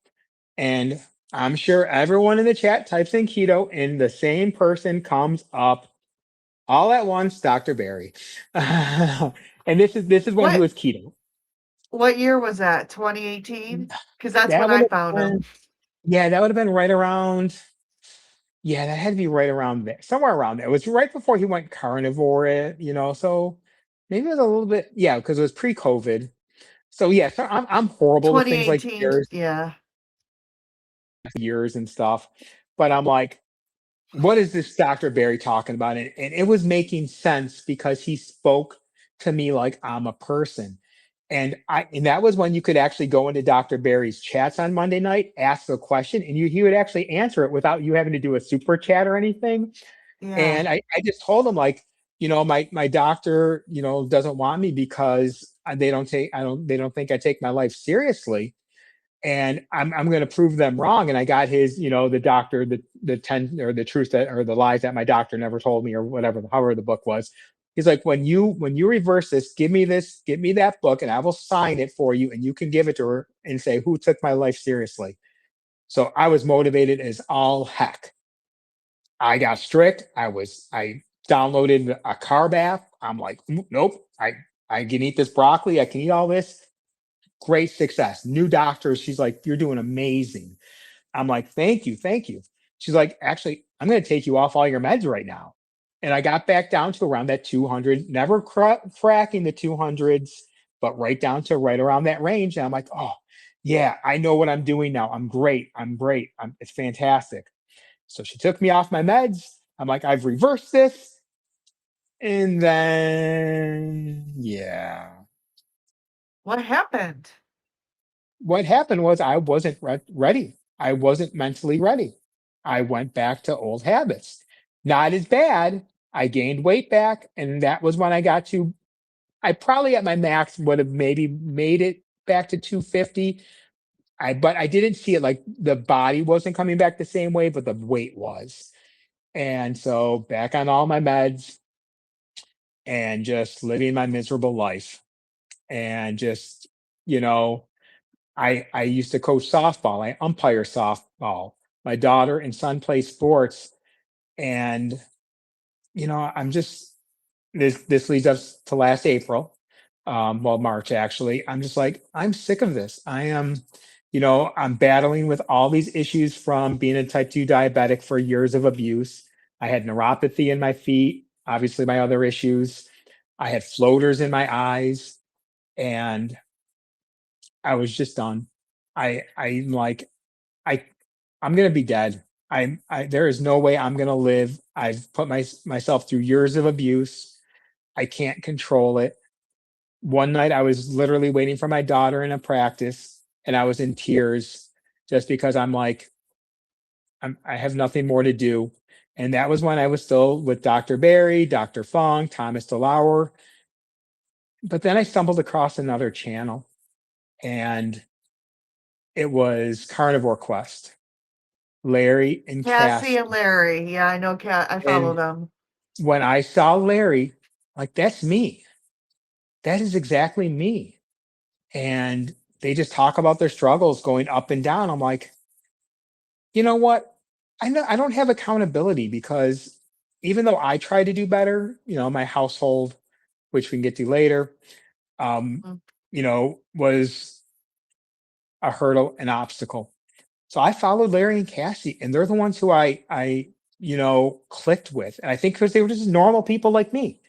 and I'm sure everyone in the chat types in keto, and the same person comes up all at once, Dr. Barry. And this is when he What was keto. what year was that? 2018? Because that's That when would I have found him. been, yeah, that would have been right around, yeah, that had to be right around there, somewhere around there. It was right before he went carnivore, so maybe it was a little bit, yeah, because it was pre-COVID. So yeah, so I'm horrible with things like 2018. Yeah. years and stuff, but I'm like, what is this Dr. Barry talking about? And it was making sense because he spoke to me like I'm a person. And that was when you could actually go into Dr. Barry's chats on Monday night, ask a question, and he would actually answer it without you having to do a super chat or anything. Yeah. And I just told him, like, my doctor, doesn't want me because they don't think I take my life seriously. And I'm going to prove them wrong. And I got his, the doctor, the 10 or the truth that, or the lies that my doctor never told me, or whatever, however the book was. He's like, when you reverse this, give me that book and I will sign it for you. And you can give it to her and say, who took my life seriously? So I was motivated as all heck. I got strict. I downloaded a carb app. I'm like, nope, I can eat this broccoli. I can eat all this. Great success. New doctor. She's like, you're doing amazing. I'm like, thank you, thank you. She's like, actually, I'm going to take you off all your meds right now. And I got back down to around that 200, never fracking the 200s, but right around that range. And I'm like, oh, yeah, I know what I'm doing now. I'm great. I'm great. It's fantastic. So she took me off my meds. I'm like, I've reversed this. And then, yeah. What happened? What happened was I wasn't ready. I wasn't mentally ready. I went back to old habits. Not as bad. I gained weight back. And that was when I probably at my max would have maybe made it back to 250. But I didn't see it, like the body wasn't coming back the same way, but the weight was. And so back on all my meds and just living my miserable life. And just, you know, I used to coach softball. I umpire softball. My daughter and son play sports, and I'm just this leads us to last April, well March actually. I'm just like I'm sick of this. I'm battling with all these issues from being a type 2 diabetic for years of abuse. I had neuropathy in my feet, obviously my other issues. I had floaters in my eyes, and I was just done. I'm like, I I'm gonna be dead. There is no way I'm gonna live. I've put myself through years of abuse. I can't control it. One night I was literally waiting for my daughter in a practice, and I was in tears just because I'm like, I have nothing more to do. And that was when I was still with Dr. Barry, Dr. Fong, Thomas DeLauer. But then I stumbled across another channel, and it was Carnivore Quest, Larry and Cassie Cass. and Larry. Yeah, I know. I follow And them. when I saw Larry, like, that's me. That is exactly me. And they just talk about their struggles going up and down. I'm like, you know what? I know I don't have accountability, because even though I try to do better, my household, which we can get to later, Mm. was a hurdle, an obstacle. So I followed Larry and Cassie, and they're the ones who I clicked with. And I think because they were just normal people like me.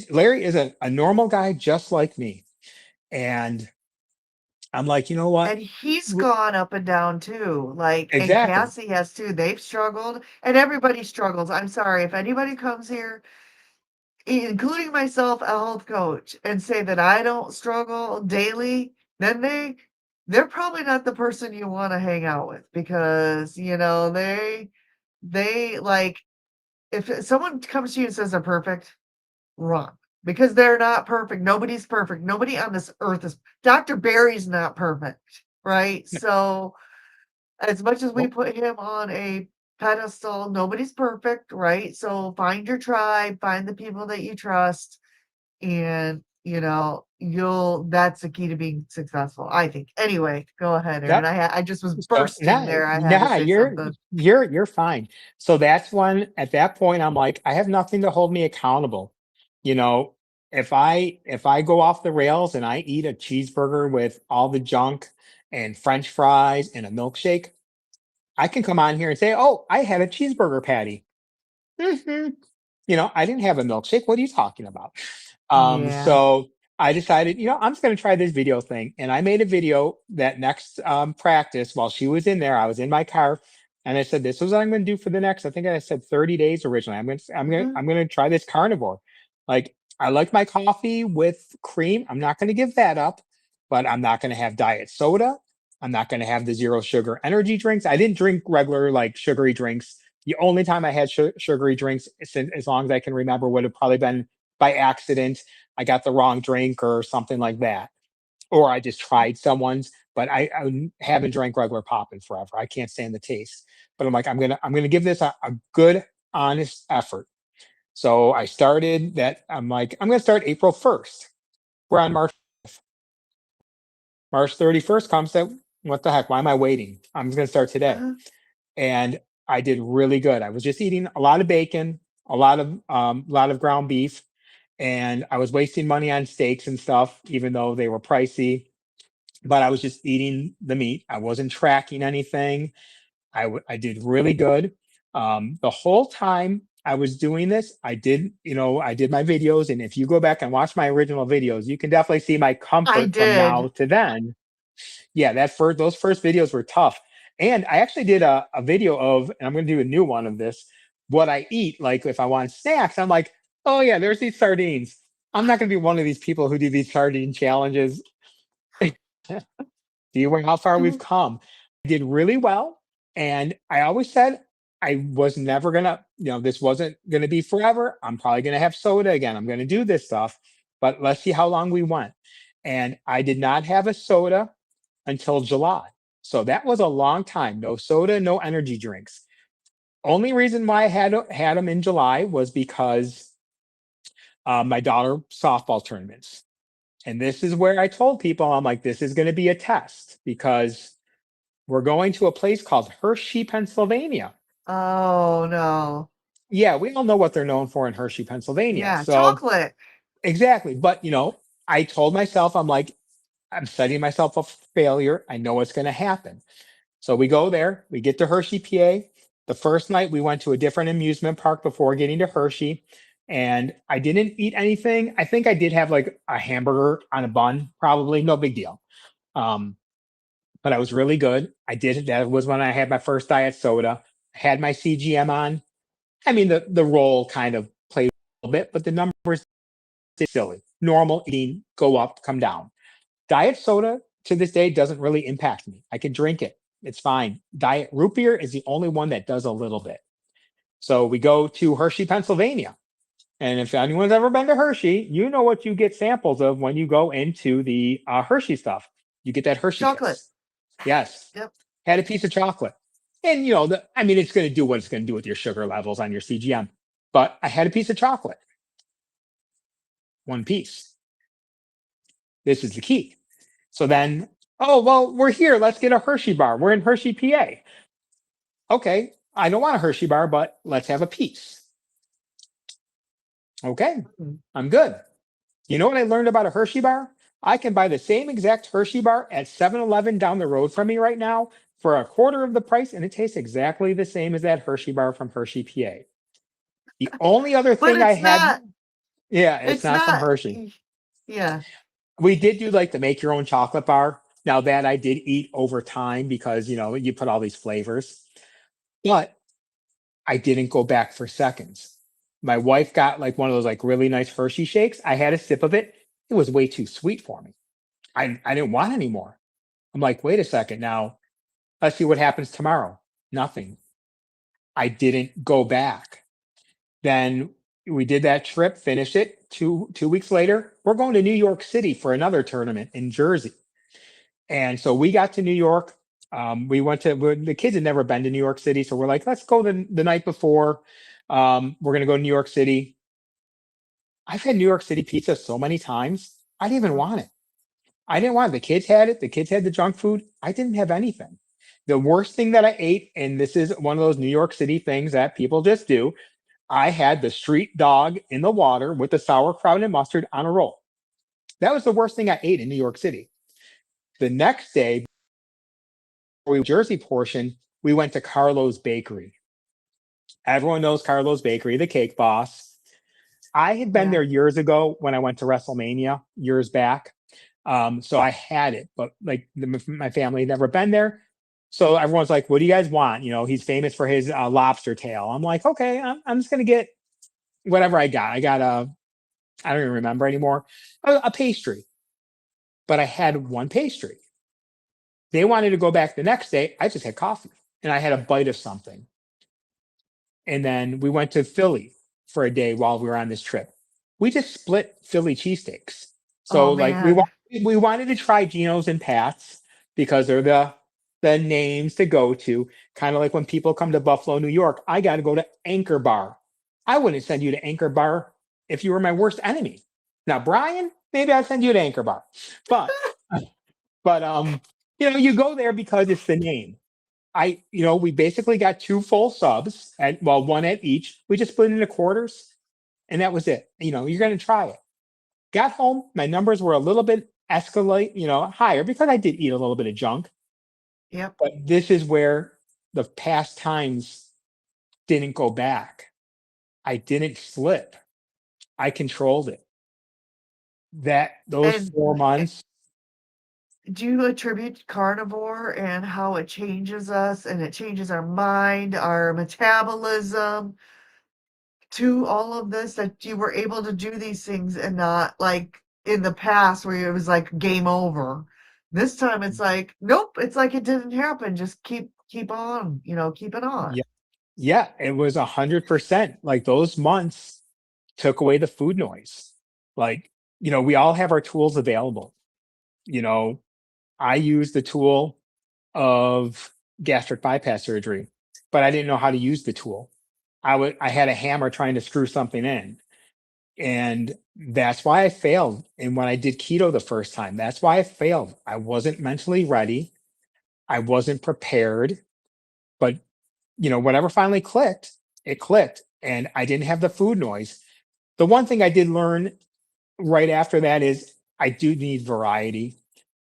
Larry is a normal guy just like me. And I'm like, you know what? And he's gone up and down too. Like, and Exactly. Cassie has too. They've struggled, and everybody struggles. I'm sorry if anybody comes here, including myself, a health coach, and say that I don't struggle daily, then they're probably not the person you want to hang out with, because they like, if someone comes to you and says they're perfect, wrong. Because they're not perfect. Nobody's perfect. Nobody on this earth is. Dr. Barry's not perfect, right? So as much as we Well, put him on a pedestal, nobody's perfect, right? So find your tribe, find the people that you trust, and that's the key to being successful, I think. Anyway, go ahead, Aaron. yep. I just was So bursting there. I had to say something. you're fine. So that's when at that point I'm like, I have nothing to hold me accountable. You know, if I go off the rails and I eat a cheeseburger with all the junk and French fries and a milkshake, I can come on here and say, oh, I had a cheeseburger patty. Mhm. I didn't have a milkshake. What are you talking about? Yeah. So I decided, I'm just going to try this video thing. And I made a video that next practice while she was in there. I was in my car, and I said, this is what I'm going to do for the next, I think I said 30 days originally. Mhm. I'm going to try this carnivore. Like, I like my coffee with cream. I'm not going to give that up, but I'm not going to have diet soda. I'm not going to have the zero sugar energy drinks. I didn't drink regular, like, sugary drinks The only time I had sugary drinks, since, as long as I can remember, would have probably been by accident. I got the wrong drink or something like that, or I just tried someone's. But I haven't drank regular pop in forever. I can't stand the taste. But I'm like, I'm gonna give this a good, honest effort. So I started that. I'm like, I'm gonna start April 1st. We're on March 31st comes out. What the heck? Why am I waiting? I'm just gonna start today. Uh-huh. And I did really good. I was just eating a lot of bacon, a lot of ground beef, and I was wasting money on steaks and stuff, even though they were pricey. But I was just eating the meat. I wasn't tracking anything. I did really good. The whole time I was doing this, I did my videos, and if you go back and watch my original videos, you can definitely see my I comfort from now did. to then. Yeah, those first videos were tough. And I actually did a video of, and I'm going to do a new one of this, what I eat. Like if I want snacks, I'm like, oh yeah, there's these sardines. I'm not going to be one of these people who do these sardine challenges. Do you know how far we've Mhm. come? I did really well. And I always said I was never going to, this wasn't going to be forever. I'm probably going to have soda again. I'm going to do this stuff, but let's see how long we went. And I did not have a soda until July. So that was a long time. No soda, no energy drinks. Only reason why I had them in July was because my daughter softball tournaments. And this is where I told people, I'm like, this is going to be a test because we're going to a place called Hershey, Pennsylvania. Oh no. Yeah, we all know what they're known for in Hershey, Pennsylvania. Yeah, So chocolate. exactly. But, I told myself, I'm like, I'm setting myself up for failure. I know what's going to happen. So we go there, we get to Hershey, PA. The first night we went to a different amusement park before getting to Hershey. And I didn't eat anything. I think I did have like a hamburger on a bun, probably no big deal. Um, but I was really good. That was when I had my first diet soda. I had my CGM on. I mean, the roll kind of played a little bit, but the numbers did silly. Normal eating, go up, come down. Diet soda to this day doesn't really impact me. I can drink it. It's fine. Diet root beer is the only one that does a little bit. So we go to Hershey, Pennsylvania. And if anyone's ever been to Hershey, you know what you get samples of when you go into the Hershey stuff. You get that Hershey Chocolate. Kiss. Yes. Yep. Had a piece of chocolate. And, it's going to do what it's going to do with your sugar levels on your CGM. But I had a piece of chocolate. One piece. This is the key. So then, oh, well, we're here. Let's get a Hershey bar. We're in Hershey, PA. Okay, I don't want a Hershey bar, but let's have a piece. Okay, Mm. I'm good. You know what I learned about a Hershey bar? I can buy the same exact Hershey bar at 7-Eleven down the road from me right now for a quarter of the price, and it tastes exactly the same as that Hershey bar from Hershey, PA. The only other But thing I had, yeah, it's it's not from not, Hershey. yeah. We did do like the make your own chocolate bar. Now that I did eat over time because, you put all these flavors, but I didn't go back for seconds. My wife got like one of those like really nice Hershey shakes. I had a sip of it. It was way too sweet for me. I didn't want any more. I'm like, wait a second now. Let's see what happens tomorrow. Nothing. I didn't go back. Then we did that trip, finished it. Two weeks later, we're going to New York City for another tournament in Jersey. And so we got to New York. The kids had never been to New York City. So we're like, let's go the night before. We're going to go to New York City. I've had New York City pizza so many times. I didn't even want it. I didn't want it. The kids had it. The kids had the junk food. I didn't have anything. The worst thing that I ate, and this is one of those New York City things that people just do, I had the street dog in the water with the sauerkraut and mustard on a roll. That was the worst thing I ate in New York City. The next day, Jersey portion, we went to Carlo's Bakery. Everyone knows Carlo's Bakery, the cake boss. I had been Yeah. there years ago when I went to WrestleMania years back. So I had it, but like my family had never been there. So everyone's like, what do you guys want? He's famous for his lobster tail. I'm like, okay, I'm just going to get whatever I got. I got I don't even remember anymore, a pastry. But I had one pastry. They wanted to go back the next day. I just had coffee and I had a bite of something. And then we went to Philly for a day while we were on this trip. We just split Philly cheesesteaks. Oh So like man. we wanted to try Geno's and Pat's because they're the names to go to. Kind of like when people come to Buffalo, New York, I got to go to Anchor Bar. I wouldn't send you to Anchor Bar if you were my worst enemy. Now, Brian, maybe I'd send you to Anchor Bar. But you go there because it's the name. We basically got two full subs and one at each. We just split into quarters and that was it. You're going to try it. Got home, my numbers were a little bit higher because I did eat a little bit of junk. Yep. But this is where the past times didn't go back. I didn't slip. I controlled it. Those And 4 months. do you attribute carnivore and how it changes us and it changes our mind, our metabolism to all of this, that you were able to do these things and not like in the past where it was like game over? This time it's like, nope, it's like it didn't happen. Just keep on, keep it on. Yeah, yeah, it was 100%. Like those months took away the food noise. Like, we all have our tools available. You know, I used the tool of gastric bypass surgery, but I didn't know how to use the tool. I had a hammer trying to screw something in. And that's why I failed. And when I did keto the first time, that's why I failed. I wasn't mentally ready. I wasn't prepared. But, whatever finally clicked, it clicked. And I didn't have the food noise. The one thing I did learn right after that is I do need variety.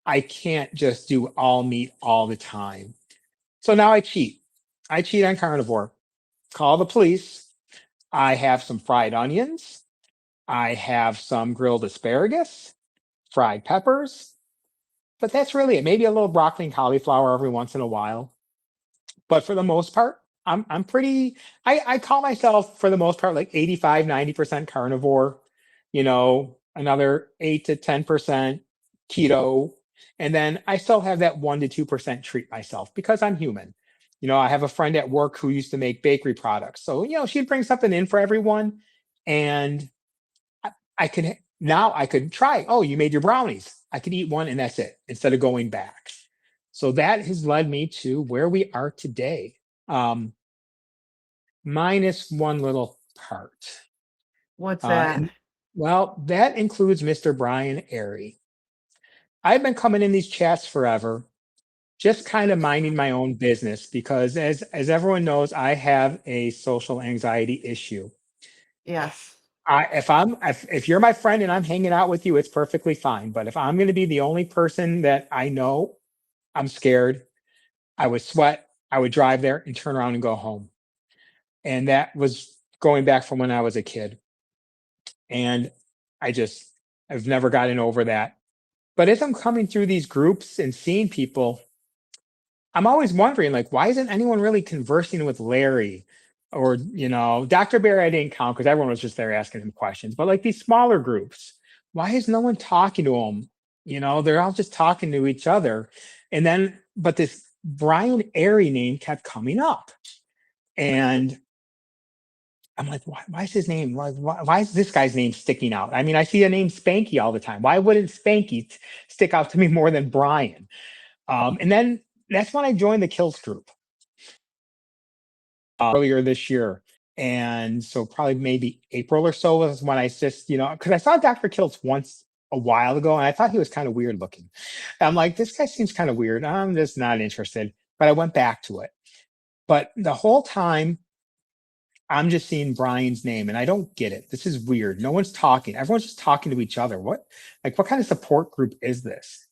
I can't just do all meat all the time. So now I cheat. I cheat on carnivore. Call the police. I have some fried onions. I have some grilled asparagus, fried peppers, but that's really it. Maybe a little broccoli and cauliflower every once in a while. But for the most part, I'm pretty I call myself for the most part like 85, 90% carnivore, another 8 to 10% keto. And then I still have that 1 to 2% treat myself because I'm human. I have a friend at work who used to make bakery products. So, she'd bring something in for everyone. And I could try, oh, you made your brownies. I could eat one and that's it instead of going back. So that has led me to where we are today. Um, Minus one little part. What's that? Well, that includes Mr. Brian Airy. I've been coming in these chats forever, just kind of minding my own business because as everyone knows, I have a social anxiety issue. Yes. If you're my friend and I'm hanging out with you, it's perfectly fine. But if I'm going to be the only person that I know, I'm scared. I would sweat. I would drive there and turn around and go home. And that was going back from when I was a kid. And I've never gotten over that. But as I'm coming through these groups and seeing people, I'm always wondering, like, why isn't anyone really conversing with Larry or, Dr. Barry? I didn't count because everyone was just there asking him questions. But like these smaller groups, why is no one talking to them? They're all just talking to each other. But this Brian Airy name kept coming up. And I'm like, why is his name? Why is this guy's name sticking out? I mean, I see the name Spanky all the time. Why wouldn't Spanky stick out to me more than Brian? And then that's when I joined the Kills group earlier this year. And so probably maybe April or so was when I just, because I saw Dr. Kills once a while ago and I thought he was kind of weird looking. I'm like, this guy seems kind of weird. I'm just not interested. But I went back to it. But the whole time, I'm just seeing Brian's name and I don't get it. This is weird. No one's talking. Everyone's just talking to each other. What kind of support group is this?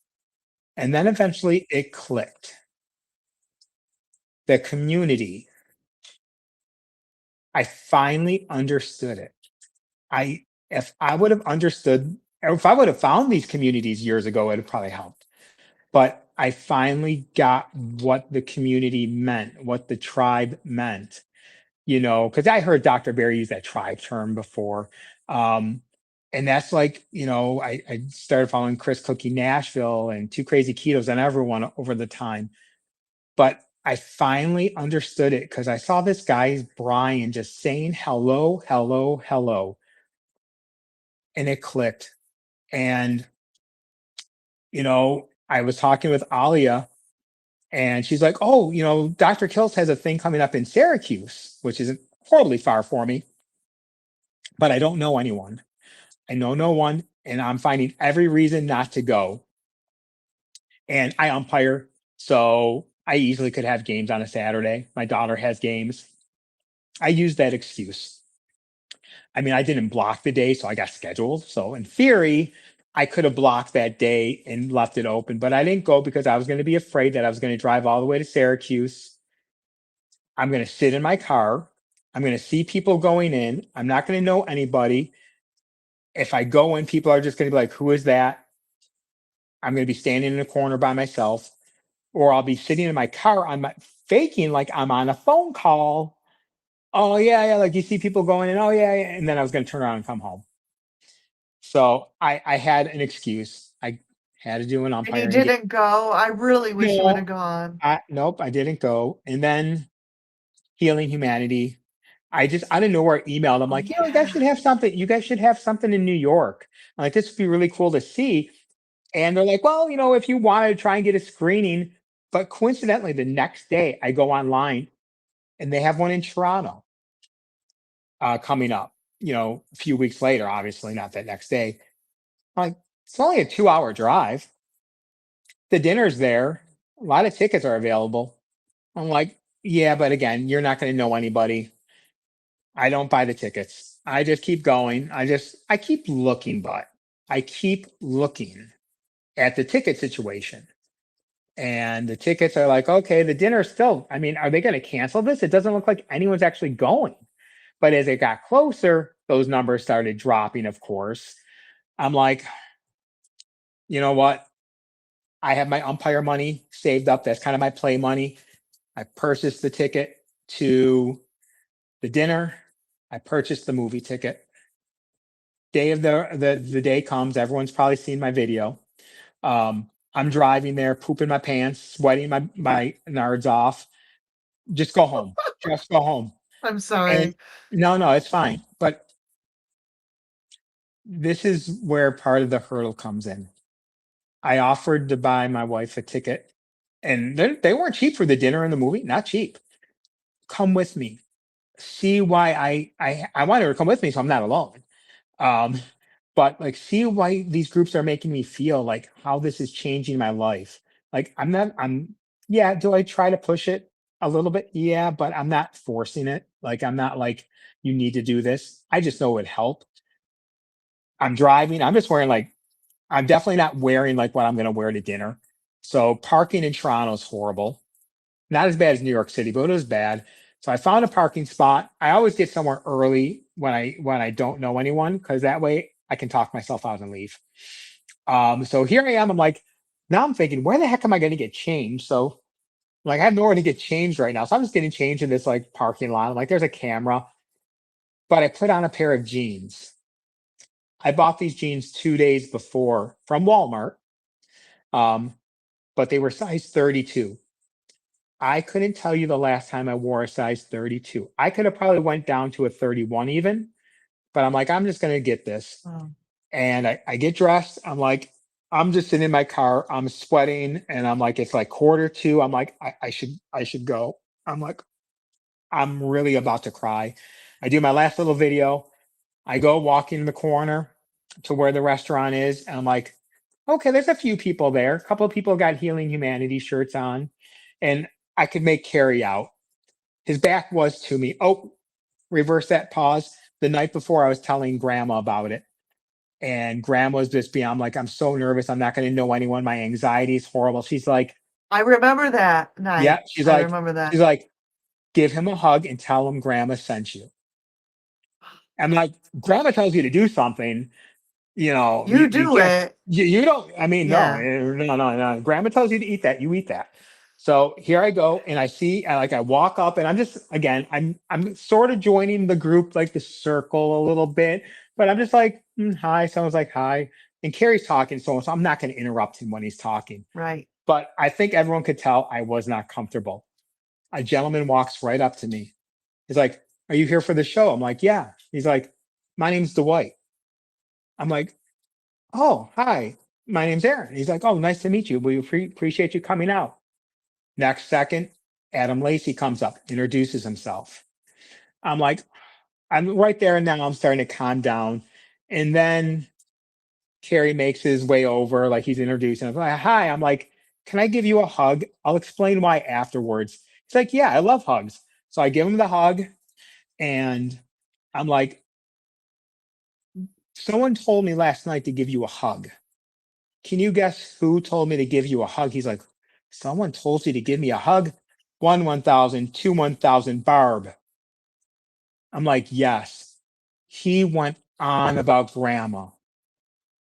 And then eventually it clicked. The community. I finally understood it. If I would have understood, or if I would have found these communities years ago, it would probably helped. But I finally got what the community meant, what the tribe meant. Because I heard Dr. Barry use that tribe term before. And that's like, I started following Chris Cookie Nashville and Two Crazy Ketos and everyone over the time. But I finally understood it because I saw this guy, Brian, just saying hello, hello, hello. And it clicked. And, I was talking with Alia and she's like, oh, Dr. Kills has a thing coming up in Syracuse, which isn't horribly far for me, but I don't know anyone. I know no one, and I'm finding every reason not to go. And I umpire, so I easily could have games on a Saturday. My daughter has games. I use that excuse. I mean, I didn't block the day, so I got scheduled. So in theory, I could have blocked that day and left it open, but I didn't go because I was going to be afraid that I was going to drive all the way to Syracuse. I'm going to sit in my car. I'm going to see people going in. I'm not going to know anybody. If I go in, people are just going to be like, who is that? I'm going to be standing in a corner by myself, or I'll be sitting in my car on my faking like I'm on a phone call. Oh yeah, yeah. Like you see people going in. Oh yeah, yeah. And then I was going to turn around and come home. So I had an excuse. I had to do an And you umpiring game. didn't go. I really wish you would have No, gone. nope, I didn't go. And then Healing Humanity. I just out of nowhere emailed. I'm Oh like, you guys should yeah. have something. You guys should have something in New York. I'm like, this would be really cool to see. And they're like, well, if you want to try and get a screening. But coincidentally, the next day I go online and they have one in Toronto coming up, a few weeks later, obviously, not that next day. I'm like, it's only a 2-hour drive. The dinner's there. A lot of tickets are available. I'm like, yeah, but again, you're not going to know anybody. I don't buy the tickets. I just keep going. I keep looking, but I keep looking at the ticket situation. And the tickets are like, okay, the dinner's still, I mean, are they going to cancel this? It doesn't look like anyone's actually going. But as it got closer, those numbers started dropping, of course. I'm like, you know what? I have my umpire money saved up. That's kind of my play money. I purchased the ticket to the dinner. I purchased the movie ticket. Day of the day comes. Everyone's probably seen my video. I'm driving there, pooping my pants, sweating my nards off. Just go home. Just go home. I'm And sorry. no, no, it's fine. But this is where part of the hurdle comes in. I offered to buy my wife a ticket, and they weren't cheap for the dinner and the movie. Not cheap. Come with me. See why I want her to come with me, so I'm not alone. Um, but like, see why these groups are making me feel like how this is changing my life. Like I'm not. I'm yeah. Do I try to push it a little bit? Yeah, but I'm not forcing it. Like I'm not like you need to do this. I just know it would help. I'm driving. I'm just wearing like I'm definitely not wearing like what I'm going to wear to dinner. So parking in Toronto is horrible. Not as bad as New York City, but it was bad. So I found a parking spot. I always get somewhere early when I don't know anyone because that way I can talk myself out and leave. So here I am. I'm like, now I'm thinking, where the heck am I going to get changed? So like I have nowhere to get changed right now. So I'm just getting changed in this like parking lot. I'm like, there's a camera, but I put on a pair of jeans. I bought these jeans 2 days before from Walmart, um, but they were size 32. I couldn't tell you the last time I wore a size 32. I could have probably went down to a 31 even, but I'm like, I'm just gonna get this. Oh, And I get dressed. I'm like, I'm just sitting in my car. I'm sweating, and I'm like, it's like 1:45. I'm like, I should go. I'm like, I'm really about to cry. I do my last little video. I go walking in the corner to where the restaurant is, and I'm like, okay, there's a few people there. A couple of people got Healing Humanity shirts on, and I could make carry out. His back was to me. Oh, reverse that pause. The night before, I was telling grandma about it. And grandma's just being, I'm like, I'm so nervous. I'm not going to know anyone. My anxiety is horrible. She's like, I remember that yeah. night. She's I like, remember that. she's like, give him a hug and tell him grandma sent you. I'm like, grandma tells you to do something. You You do can't, it. you don't, I mean, no, Yeah. no, no, no. Grandma tells you to eat that, you eat that. So here I go, and I walk up, and I'm just, again, I'm sort of joining the group, like the circle a little bit, but I'm just like, hi. Someone's like, hi. And Carrie's talking, so I'm not going to interrupt him when he's talking. Right. But I think everyone could tell I was not comfortable. a gentleman walks right up to me. He's like, "Are you here for the show?" I'm like, "Yeah." He's like, "My name's Dwight." I'm like, "Oh, hi. My name's Aaron." He's like, "Oh, nice to meet you. We appreciate you coming out." Next second, Adam Lacey comes up, introduces himself. I'm like, I'm right there and now I'm starting to calm down. And then Carrie makes his way over, like he's introducing. I'm like, "Hi." I'm like, "Can I give you a hug? I'll explain why afterwards." He's like, "Yeah, I love hugs." So I give him the hug and I'm like, "Someone told me last night to give you a hug. Can you guess who told me to give you a hug?" He's like, "Someone told you to give me a hug? 1,000, 1,000, Barb." I'm like, "Yes." He went on about grandma.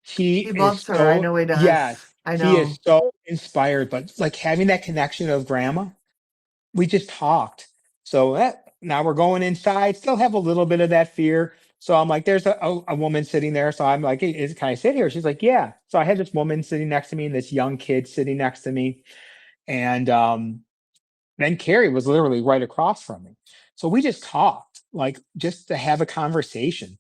He He is loves her. I so, know he does. yes, I he is know. so inspired, but like having that connection of grandma, we just talked. So now we're going inside, still have a little bit of that fear. So I'm like, there's a woman sitting there. So I'm like, "Hey, can I sit here?" She's like, "Yeah." So I had this woman sitting next to me and this young kid sitting next to me. And then Carrie was literally right across from me. So we just talked, like just to have a conversation.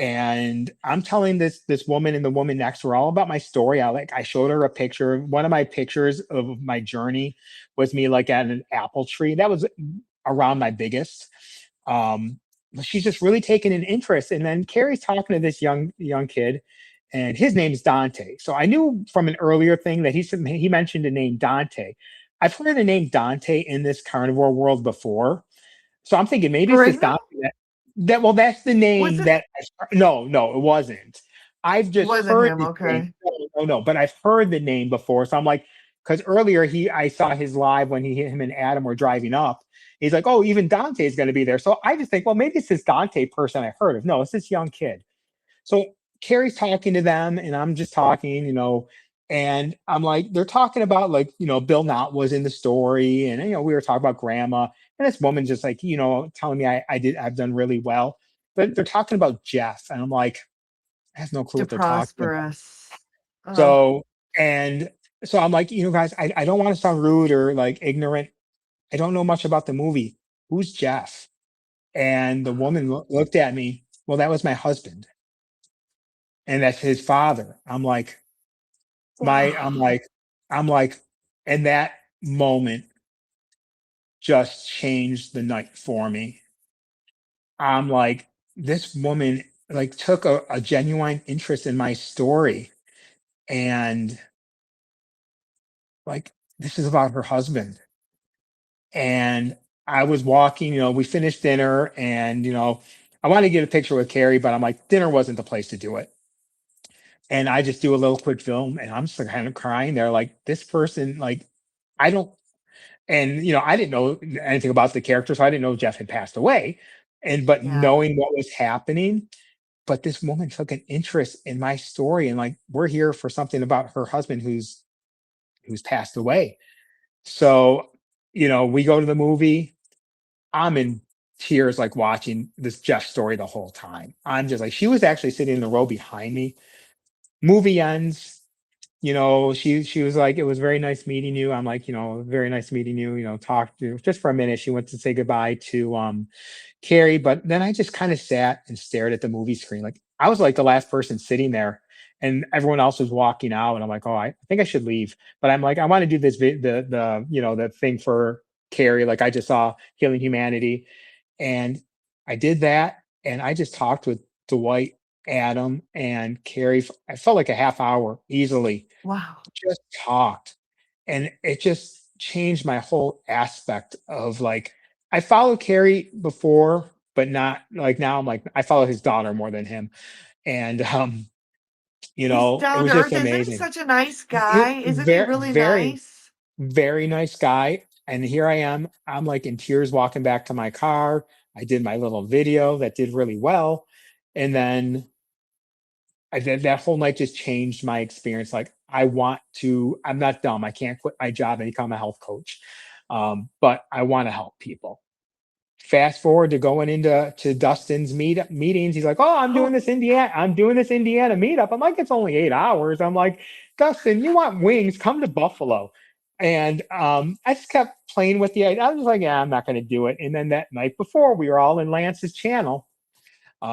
And I'm telling this woman and the woman next to her all about my story. I showed her a picture. One of my pictures of my journey was me like at an apple tree. That was around my biggest. But she's just really taken an interest. And then Carrie's talking to this young kid, and his name's Dante. So I knew from an earlier thing that he mentioned the name Dante. I've heard the name Dante in this carnivore world before, so I'm thinking maybe it's this Perigno? Dante well, that's the Was name it? that no, it wasn't. I've just Wasn't heard him. the name. Okay. No, but I've heard the name before. So I'm like, because earlier I saw his live when him and Adam were driving up. He's like, "Oh, even Dante's going to be there." So I just think, well, maybe it's this Dante person I heard of. No, it's this young kid. So Carrie's talking to them, and I'm just talking, and I'm like, they're talking about like, Bill Knott was in the story, and we were talking about grandma, and this woman's just like, telling me I've done really well, but they're talking about Jeff, and I'm like, I have no clue To what they're talking about. prosperous. Oh, So and so I'm like, guys, I don't want to sound rude or like ignorant. I don't know much about the movie. Who's Jeff? And the woman looked at me. Well, that was my husband, and that's his father. My I'm wow. like I'm like and that moment just changed the night for me. I'm like, this woman like took a genuine interest in my story, and like this is about her husband. And I was walking, we finished dinner, and I wanted to get a picture with Carrie, but I'm like, dinner wasn't the place to do it. And I just do a little quick film, and I'm just kind of crying there, like this person, like I don't. And I didn't know anything about the character, so I didn't know Jeff had passed away. But Yeah. knowing what was happening, but this woman took an interest in my story, and like we're here for something about her husband who's passed away. So, we go to the movie. I'm in tears, like watching this Jeff story the whole time. I'm just like, she was actually sitting in the row behind me. Movie ends. She was like, "It was very nice meeting you." I'm like, "Very nice meeting you." Talked to just for a minute. She went to say goodbye to Carrie, but then I just kind of sat and stared at the movie screen. Like I was like the last person sitting there, and everyone else was walking out. And I'm like, "Oh, I think I should leave." But I'm like, I want to do this the thing for Carrie. Like I just saw Healing Humanity, and I did that, and I just talked with Dwight, Adam, and Carrie. I felt like a half hour easily. Wow. Just talked, and it just changed my whole aspect of like I followed Carrie before, but not like now. I'm like I follow his daughter more than him, and He's it down was to just earth. Isn't he amazing. such a nice guy? Isn't he Very, really very, nice? very nice guy. And here I am. I'm like in tears walking back to my car. I did my little video that did really well, and then that whole night just changed my experience. Like I'm not dumb. I can't quit my job and become a health coach. But I want to help people. Fast forward to going to Dustin's meetings. He's like, "Oh, Oh, I'm doing this Indiana meetup." I'm like, "It's only 8 hours." I'm like, "Dustin, you want wings? Come to Buffalo." And I just kept playing with the idea. I was like, yeah, I'm not going to do it. And then that night before, we were all in Lance's channel.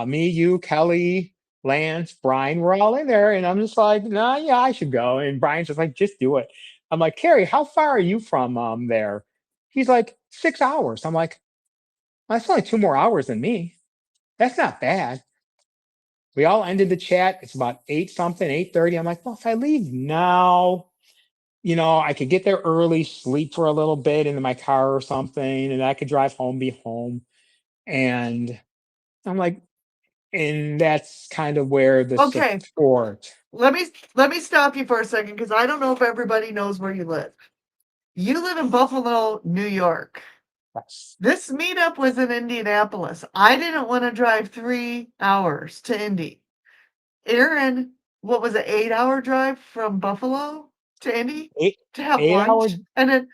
Me, you, Kelly, Lance, Brian, we're all in there. And I'm just like, nah, yeah, I should go. And Brian's just like, just do it. I'm like, Carrie, how far are you from there? He's like, 6 hours. I'm like, that's only 2 more hours than me. That's not bad. We all ended the chat. It's about 8 something, 8:30. I'm like, well, if I leave now, I could get there early, sleep for a little bit in my car or something, and I could drive home, be home. And I'm like, and that's kind of where the Okay, support. let me stop you for a second because I don't know if everybody knows where you live. You live in Buffalo, New York. Yes. This meetup was in Indianapolis. I didn't want to drive 3 hours to Indy. Aaron, what was it, 8-hour drive from Buffalo to Indy Eight to have 8 hour. lunch? And then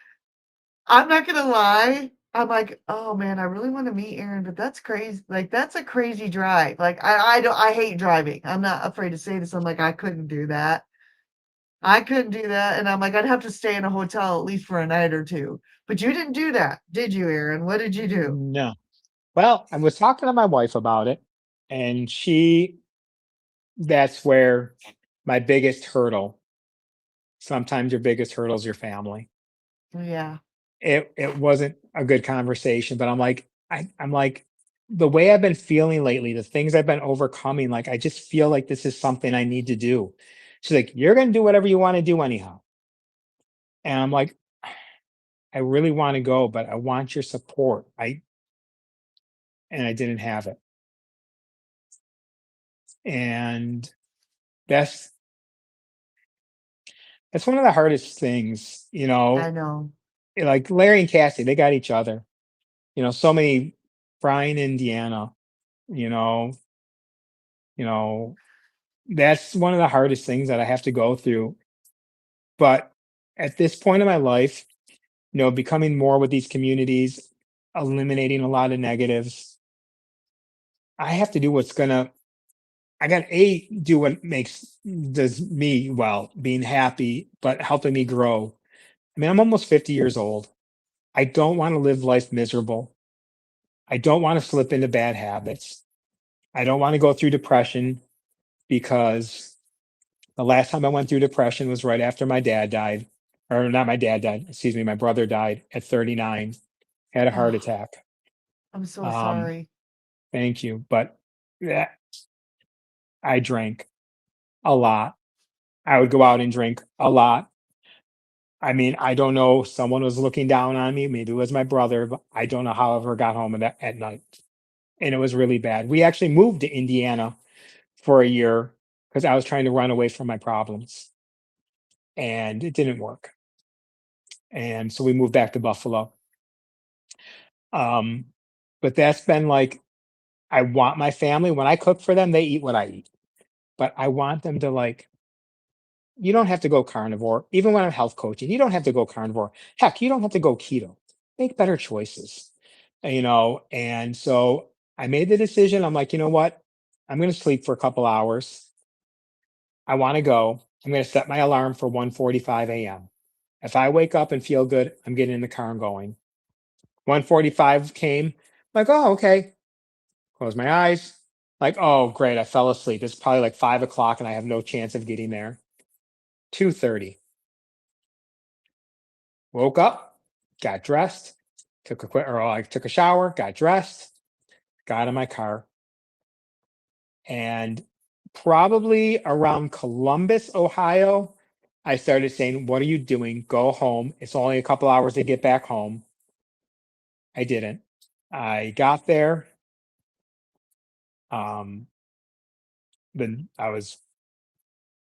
I'm not gonna lie, I'm like, oh man, I really want to meet Aaron, but that's crazy. Like that's a crazy drive. Like I hate driving. I'm not afraid to say this. I'm like, I couldn't do that. I couldn't do that. And I'm like, I'd have to stay in a hotel at least for a night or two. But you didn't do that, did you, Aaron? What did you do? No. Well, I was talking to my wife about it, and that's where my biggest hurdle. Sometimes your biggest hurdle is your family. Yeah, It wasn't a good conversation, but I'm like, the way I've been feeling lately, the things I've been overcoming, like I just feel like this is something I need to do. She's like, you're gonna do whatever you want to do anyhow. And I'm like, I really want to go, but I want your support. I didn't have it. And that's that's one of the hardest things, I know. like Larry and Cassie, they got each other. So many Brian, Indiana, you know, you know, that's one of the hardest things that I have to go through. But at this point in my life, becoming more with these communities, eliminating a lot of negatives, I have to do I got do what does me well, being happy, but helping me grow. I mean, I'm almost 50 years old. I don't want to live life miserable. I don't want to slip into bad habits. I don't want to go through depression because the last time I went through depression was right after my dad died, or not my dad died, excuse me, my brother died at 39, had a heart Oh, attack. I'm so Um, sorry. Thank you. But yeah, I drank a lot. I would go out and drink a lot. I mean, I don't know, someone was looking down on me. Maybe it was my brother, but I don't know how I ever got home at night. And it was really bad. We actually moved to Indiana for a year because I was trying to run away from my problems, and it didn't work. And so we moved back to Buffalo. Um, but that's been like, I want my family, when I cook for them, they eat what I eat. But I want them to like, you don't have to go carnivore. Even when I'm health coaching, you don't have to go carnivore. Heck, you don't have to go keto. Make better choices. And so I made the decision. I'm like, you know what? I'm going to sleep for a couple hours. I want to go. I'm going to set my alarm for 1:45 a.m. If I wake up and feel good, I'm getting in the car and going. 1:45 came. Like, oh, okay. Close my eyes. Like, oh, great. I fell asleep. It's probably like 5 o'clock and I have no chance of getting there. 2:30. Woke up, got dressed, I took a shower, got dressed, got in my car, and probably around Columbus, Ohio, I started saying, "What are you doing? Go home. It's only a couple hours to get back home." I didn't. I got there. Um, then I was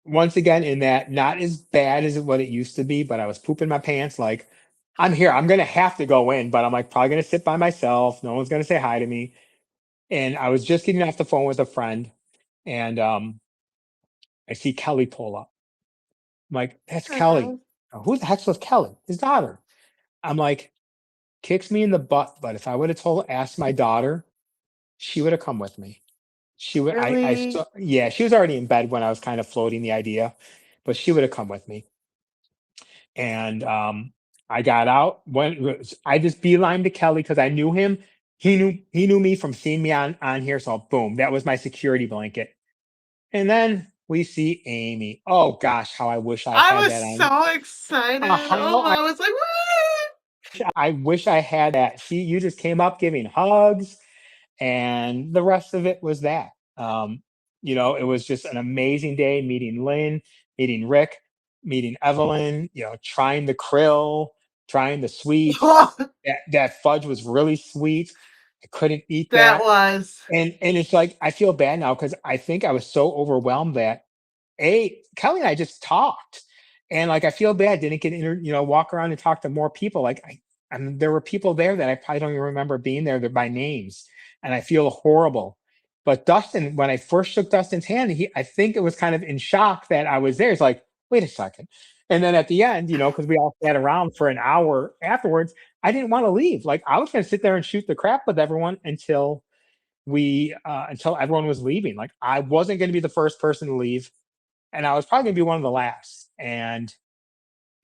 once again in that, not as bad as what it used to be, but I was pooping my pants. Like, I'm here. I'm gonna have to go in, but I'm like probably gonna sit by myself. No one's gonna say hi to me. And I was just getting off the phone with a friend, and I see Kelly pull up. I'm like, that's Kelly. Hello. Who the heck's with Kelly? His daughter. I'm like, kicks me in the butt. But if I would have asked my daughter, she would have come with me. She would. I Really? saw. Yeah, she was already in bed when I was kind of floating the idea, but she would have come with me. And I got out. I just beeline to Kelly because I knew him. He knew me from seeing me on here. So boom, that was my security blanket. And then we see Amy. Oh gosh, how I wish I I had was that on. so excited. How Oh, I was like, I wish I had that. You just came up giving hugs, and the rest of it was that. It was just an amazing day meeting Lynn, meeting Rick, meeting Evelyn. Trying the krill, trying the sweets. "Woo!" That fudge was really sweet. I couldn't eat That that, was. and it's like I feel bad now because I think I was so overwhelmed that Kelly and I just talked, and like I feel bad didn't get walk around and talk to more people. Like I mean, there were people there that I probably don't even remember being there by names, and I feel horrible. But Dustin, when I first shook Dustin's hand, I think it was kind of in shock that I was there. It's like, wait a second. And then at the end, because we all sat around for an hour afterwards, I didn't want to leave. Like I was going to sit there and shoot the crap with everyone until everyone was leaving. Like I wasn't going to be the first person to leave, and I was probably going to be one of the last. And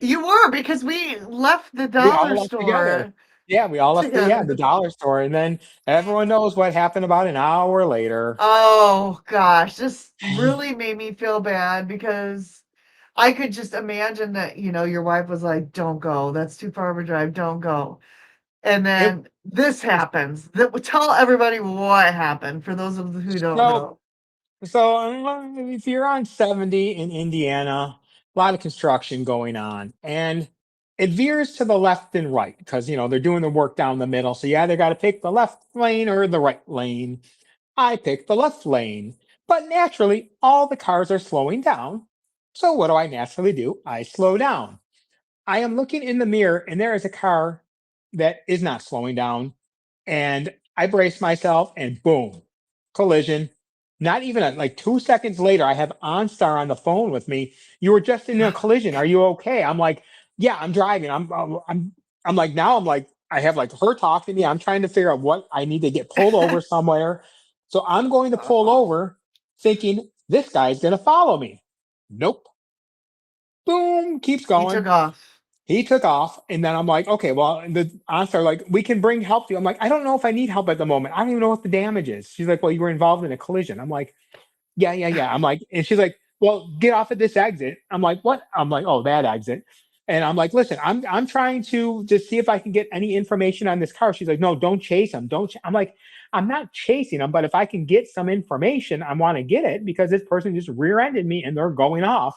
You were, because we left the we all dollar left together. store Yeah, we all left the together. dollar store, and then everyone knows what happened about an hour later. Oh gosh, this really made me feel bad because I could just imagine that, your wife was like, "Don't go. That's too far of a drive. Don't go." And It then this happens. Tell everybody what happened for those of you who don't so know. so if you're on 70 in Indiana, a lot of construction going on, and it veers to the left and right because they're doing the work down the middle. So you either got to pick the left lane or the right lane. I picked the left lane, but naturally, all the cars are slowing down. So what do I naturally do? I slow down. I am looking in the mirror, and there is a car that is not slowing down. And I brace myself, and boom, collision. Not even like 2 seconds later, I have OnStar on the phone with me. You were just in a collision. Are you okay? I'm like, yeah, I'm driving. I'm like, now I'm like, I have like her talking to me. I'm trying to figure out what I need to get pulled over somewhere. So I'm going to pull Oh, over thinking this guy's going to follow me. Nope. Boom, keeps he took going. off. He took off, and then I'm like, okay, well, the aunts are like, we can bring help to you. I'm like, I don't know if I need help at the moment. I don't even know what the damage is. She's like, well, you were involved in a collision. I'm like, yeah, yeah, yeah. I'm like, and she's like, well, get off at this exit. I'm like, what? I'm like, oh, that exit. And I'm like, listen, I'm trying to just see if I can get any information on this car. She's like, no, don't chase him. I'm like, I'm not chasing him, but if I can get some information, I want to get it because this person just rear-ended me and they're going off.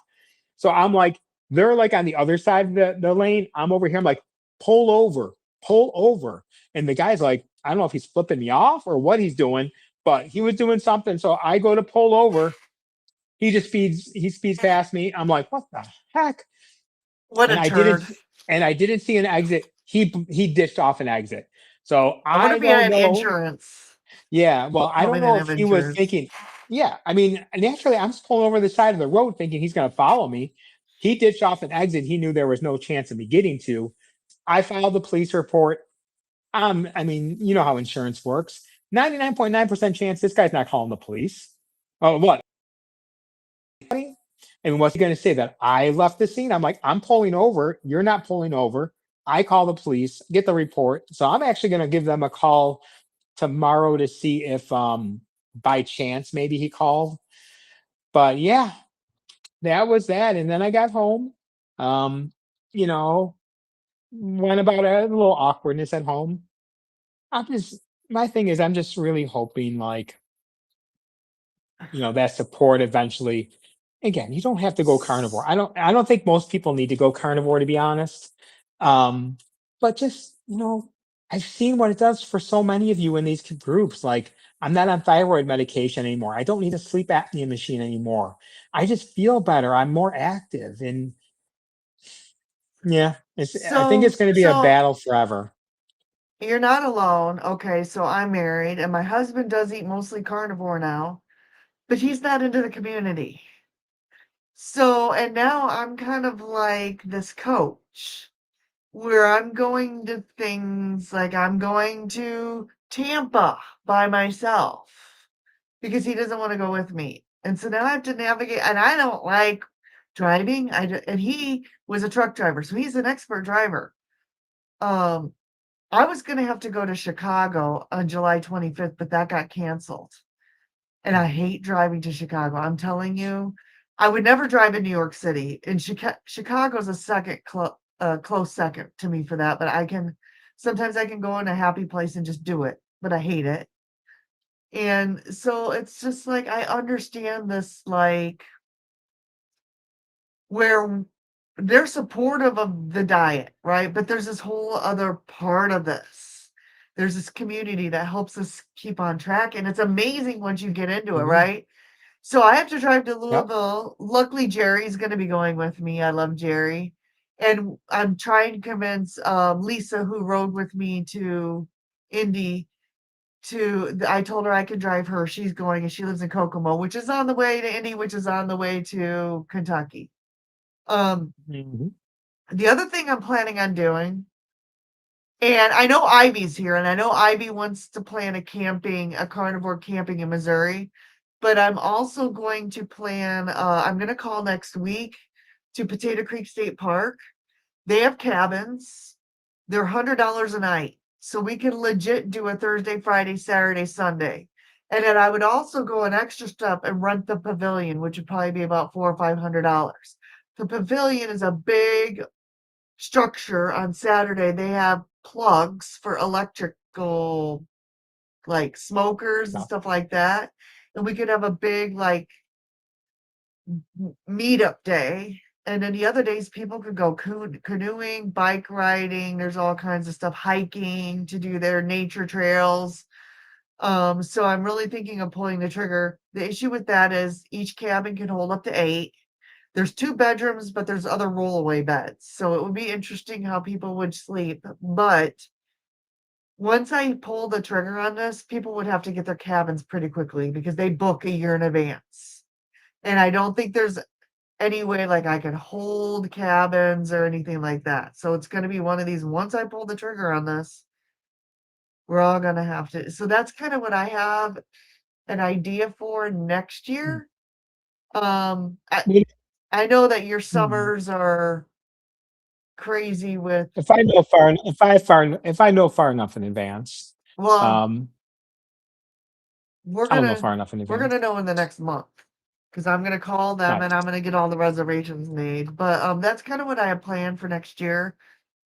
So I'm like, they're like on the other side of the lane. I'm over here. I'm like, pull over, pull over. And the guy's like, I don't know if he's flipping me off or what he's doing, but he was doing something. So I go to pull over. He speeds past me. I'm like, what the heck? What And a I didn't turd. and I didn't see an exit. He dished off an exit. So I wonder I if he had don't an know. insurance. Yeah, well, I don't Probably know didn't if have he was insurance. thinking, yeah, I mean, naturally, I'm just pulling over the side of the road thinking he's going to follow me. He ditched off an exit he knew there was no chance of me getting to. I filed the police report. I mean, you know how insurance works. 99.9% chance this guy's not calling the police. Oh, what? And what's he going to say? That I left the scene? I'm like, I'm pulling over. You're not pulling over. I call the police, get the report. So I'm actually going to give them a call tomorrow to see if by chance maybe he called. But yeah, that was that. And then I got home. Um, you know, went about a little awkwardness at home. I'm just My thing is I'm just really hoping like, that support eventually. Again, you don't have to go carnivore. I don't think most people need to go carnivore to be honest. Um, but just, I've seen what it does for so many of you in these groups. Like, I'm not on thyroid medication anymore. I don't need a sleep apnea machine anymore. I just feel better. I'm more active. And yeah, I think So, it's going to be a so battle forever. you're not alone. Okay, so I'm married and my husband does eat mostly carnivore now, but he's not into the community. So, and now I'm kind of like this coach where I'm going to things like I'm going to Tampa by myself because he doesn't want to go with me. And so now I have to navigate, and I don't like driving. And he was a truck driver, so he's an expert driver. Um, I was gonna have to go to Chicago on July 25th, but that got canceled. And I hate driving to Chicago. I'm telling you, I would never drive in New York City. And Chicago's a close second to me for that. But sometimes I can go in a happy place and just do it, but I hate it. And so it's just like I understand this, like where they're supportive of the diet, right? But there's this whole other part of this. There's this community that helps us keep on track, and it's amazing once you get into it, Mhm. right? So I have to drive to Yep. Louisville. Luckily, Jerry's going to be going with me. I love Jerry. And I'm trying to convince Lisa, who rode with me to Indy, I told her I could drive her. She's going, and she lives in Kokomo, which is on the way to Indy, which is on the way to Kentucky. Mhm. The other thing I'm planning on doing, and I know Ivy's here, and I know Ivy wants to plan a carnivore camping in Missouri, but I'm also going to plan, I'm going to call next week to Potato Creek State Park. They have cabins. They're $100 a night. So we can legit do a Thursday, Friday, Saturday, Sunday. And then I would also go an extra step and rent the pavilion, which would probably be about $400 or $500. The pavilion is a big structure. On Saturday. They have plugs for electrical, like smokers and Yeah. stuff like that. And we could have a big, like, meetup day. And then the other days, people could go canoeing, bike riding. There's all kinds of stuff, hiking to do their nature trails. So I'm really thinking of pulling the trigger. The issue with that is each cabin can hold up to 8. There's 2 bedrooms, but there's other rollaway beds. So it would be interesting how people would sleep. But once I pull the trigger on this, people would have to get their cabins pretty quickly because they book a year in advance. And I don't think there's any way like I could hold cabins or anything like that. So it's going to be one of these. Once I pull the trigger on this, we're all going to have to. So that's kind of what I have an idea for next Mm. year. Um, I, Well, I know that your mm. summers are crazy with, If I know far enough in advance, well, um, we're I'll know gonna far enough in we're advance. gonna know in the next month because I'm gonna call them and Nice. I'm gonna get all the reservations made. But that's kind of what I have planned for next year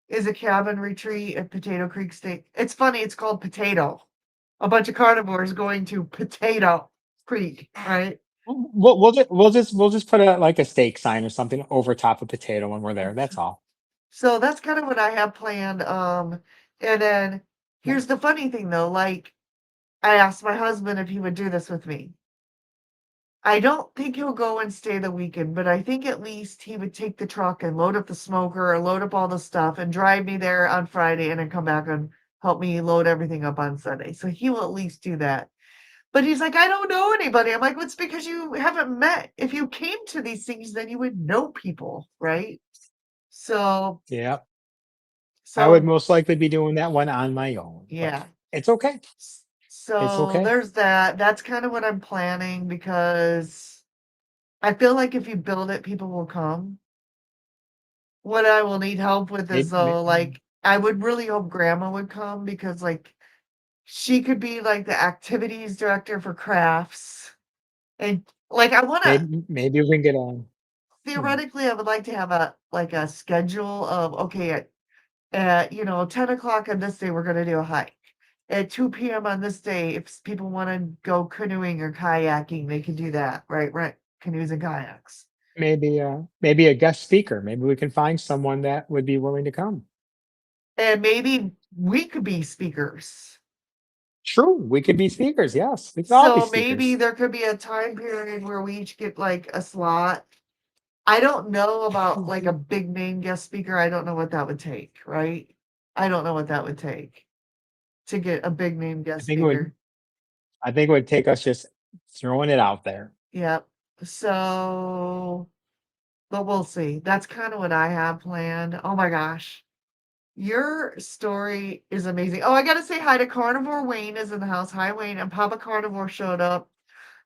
is a cabin retreat at Potato Creek State. It's funny, it's called Potato. A bunch of carnivores going to Potato Creek, right? We'll just put a like a steak sign or something over top of potato when we're there. That's all. So that's kind of what I have planned. And then Yeah. here's the funny thing though, like I asked my husband if he would do this with me. I don't think he'll go and stay the weekend, but I think at least he would take the truck and load up the smoker or load up all the stuff and drive me there on Friday and then come back and help me load everything up on Sunday. So he will at least do that. But he's like, I don't know anybody. I'm like, well, it's because you haven't met. If you came to these things, then you would know people, right? So, Yeah. I would so most likely be doing that one on my own, but yeah. it's okay. It's So okay. there's that. That's kind of what I'm planning because I feel like if you build it, people will come. What I will need help with is Maybe, though, like, I would really hope grandma would come because like she could be like the activities director for crafts. And like I wanna maybe we can get on. Hmm. theoretically I would like to have a schedule of okay, at 10 o'clock on this day we're gonna do a hike. At 2 p.m. on this day, if people want to go canoeing or kayaking, they can do that, right? Right. Canoes and kayaks. Maybe a guest speaker. Maybe we can find someone that would be willing to come. And maybe we could be speakers. True, we could be speakers. Yes, we could all be So maybe speakers. there could be a time period where we each get like a slot. I don't know about like a big name guest speaker. I don't know what that would take, right? I don't know what that would take to get a big name I guest think it would. speaker. I think it would take us just throwing it out there. Yep. So, but we'll see. That's kind of what I have planned. Oh my gosh. Your story is amazing. Oh, I gotta say hi to Carnivore. Wayne is in the house. Hi, Wayne. And Papa Carnivore showed up.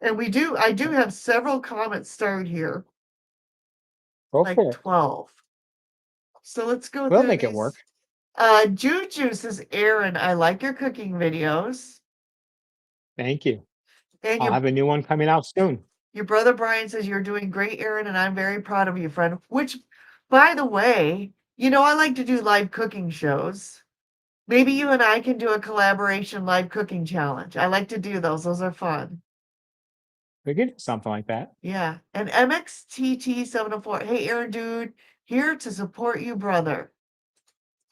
And I do have several comments started here, Go like for it. 12. So let's go We'll through make it work. these. Juju says, Aaron, I like your cooking videos. Thank you. And I'll have a new one coming out soon. your brother Brian says, you're doing great, Aaron, and I'm very proud of you, friend. Which, by the way, I like to do live cooking shows. Maybe you and I can do a collaboration live cooking challenge. I like to do those. Those are fun. We could do something like that. Yeah. And MXTT704, hey, Aaron, dude, here to support you, brother.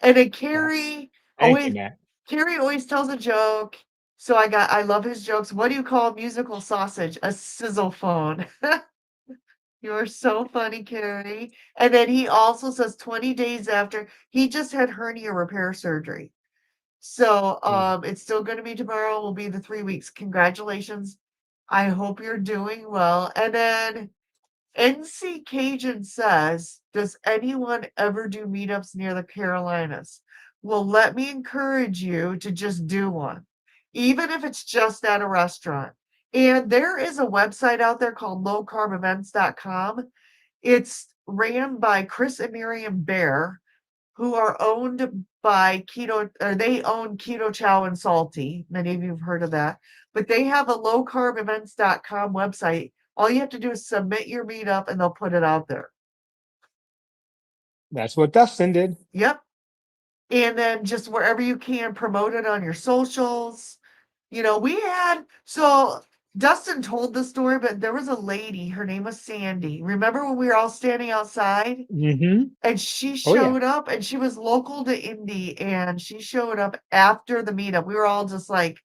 And then Yes. Carrie Thank you, always Matt. Carrie always tells a joke. So I love his jokes. What do you call a musical sausage? A sizzle phone. You're so funny, Carrie. And then he also says 20 days after he just had hernia repair surgery. So it's still gonna be tomorrow, will be the 3 weeks. Congratulations. I hope you're doing well. And then NC Cajun says, does anyone ever do meetups near the Carolinas? Well, let me encourage you to just do one, even if it's just at a restaurant. And there is a website out there called lowcarbevents.com. It's ran by Chris and Miriam Bear, who are owned by Keto, or they own Keto Chow and Salty. Many of you have heard of that. But they have a lowcarbevents.com website. All you have to do is submit your meetup and they'll put it out there. That's what Dustin did. Yep. And then just wherever you can, promote it on your socials. So Dustin told the story, but there was a lady, her name was Sandy. Remember when we were all standing outside? Mm-hmm. And she Oh, yeah. showed up, and she was local to Indy, and she showed up after the meetup. We were all just like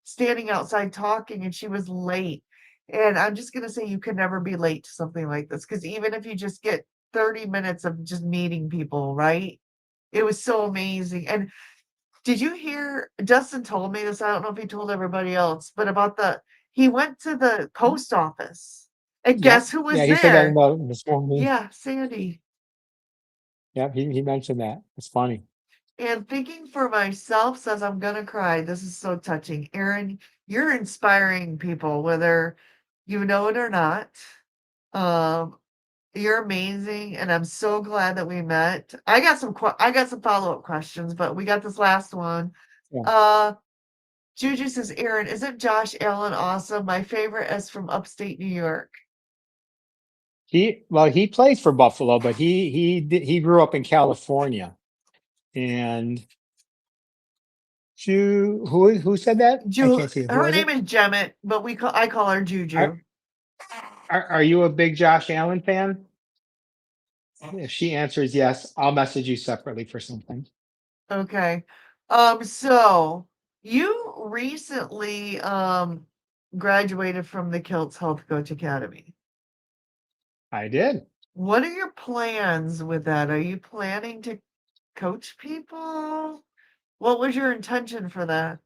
standing outside talking, and she was late. And I'm just gonna say you can never be late to something like this, because even if you just get 30 minutes of just meeting people, right? It was so amazing. And did you hear Dustin told me this? I don't know if he told everybody else, but about he went to the post office, and Yeah. guess who was Yeah, he said that there? this morning. Yeah, Sandy. Yeah, he mentioned that. It's funny. And thinking for myself says I'm gonna cry. This is so touching. Aaron, you're inspiring people, whether you know it or not. Um, you're amazing, and I'm so glad that we met. I got some follow-up questions, but we got this last one. Yeah. Juju says, Aaron, isn't Josh Allen awesome? My favorite is from upstate New York. He plays for Buffalo, but he grew up in California. And who said that? I can't see. Who Her was name it? is Jemmet, but I call her Juju. Are you a big Josh Allen fan? If she answers yes, I'll message you separately for something. Okay. So you recently graduated from the Kilts Health Coach Academy. I did. What are your plans with that? Are you planning to coach people? What was your intention for that?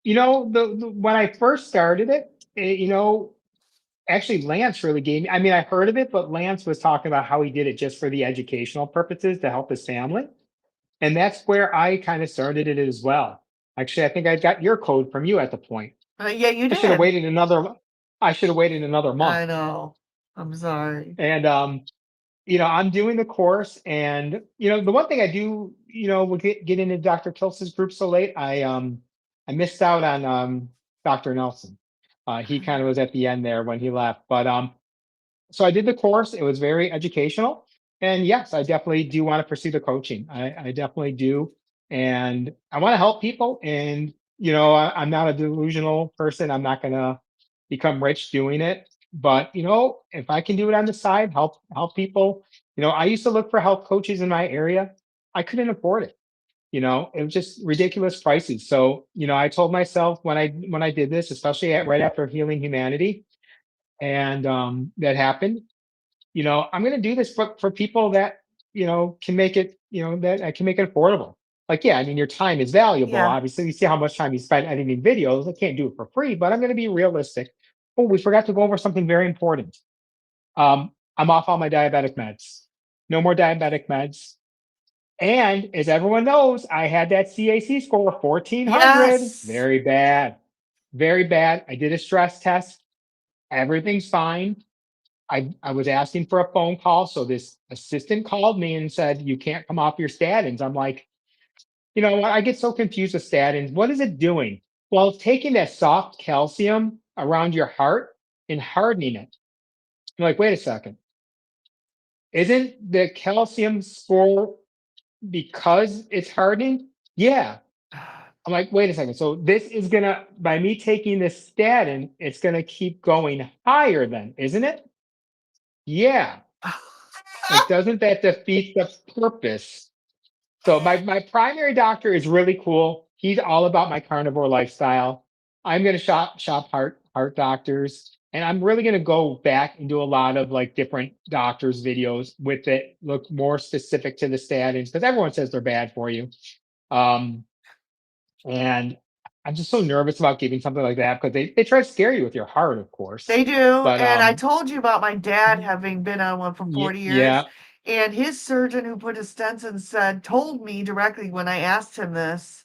When I first started it, actually Lance really gave me, I mean, I heard of it, but Lance was talking about how he did it just for the educational purposes to help his family. And that's where I kind of started it as well. Actually, I think I got your code from you at the point. Yeah, you I should have did. waited another month. I know. I'm sorry. And I'm doing the course, and the one thing I do, we'll get into Dr. Kils's group so late. I missed out on Dr. Nelson. He kind of was at the end there when he left. But so I did the course. It was very educational. And yes, I definitely do want to pursue the coaching. I definitely do. And I want to help people. And, I'm not a delusional person. I'm not going to become rich doing it. But, if I can do it on the side, help people. I used to look for health coaches in my area. I couldn't afford it. It was just ridiculous prices. So, I told myself when I did this, especially right after Healing Humanity, and that happened, I'm going to do this for people that can make it, that I can make it affordable. Like, yeah, I mean, your time is valuable. Yeah. Obviously, you see how much time you spend editing videos. I can't do it for free, but I'm going to be realistic. Oh, we forgot to go over something very important. I'm off all my diabetic meds. No more diabetic meds. And as everyone knows, I had that CAC score of 1400. Yes. Very bad. Very bad. I did a stress test. Everything's fine. I was asking for a phone call, so this assistant called me and said, "You can't come off your statins." I'm like, you know what? I get so confused with statins. What is it doing? Well, it's taking that soft calcium around your heart and hardening it. I'm like, wait a second. Isn't the calcium for because it's hardening? Yeah. I'm like, wait a second. So this is gonna, by me taking this statin, it's gonna keep going higher then, isn't it? Yeah. Like, doesn't that defeat the purpose? So my primary doctor is really cool. He's all about my carnivore lifestyle. I'm gonna shop heart doctors, and I'm really gonna go back and do a lot of like different doctors videos with it, look more specific to the statins because everyone says they're bad for you. Um, and I'm just so nervous about giving something like that because they try to scare you with your heart, of course. They do, But and I told you about my dad having been on one for 40 years, yeah, and his surgeon who put his stents in told me directly when I asked him this,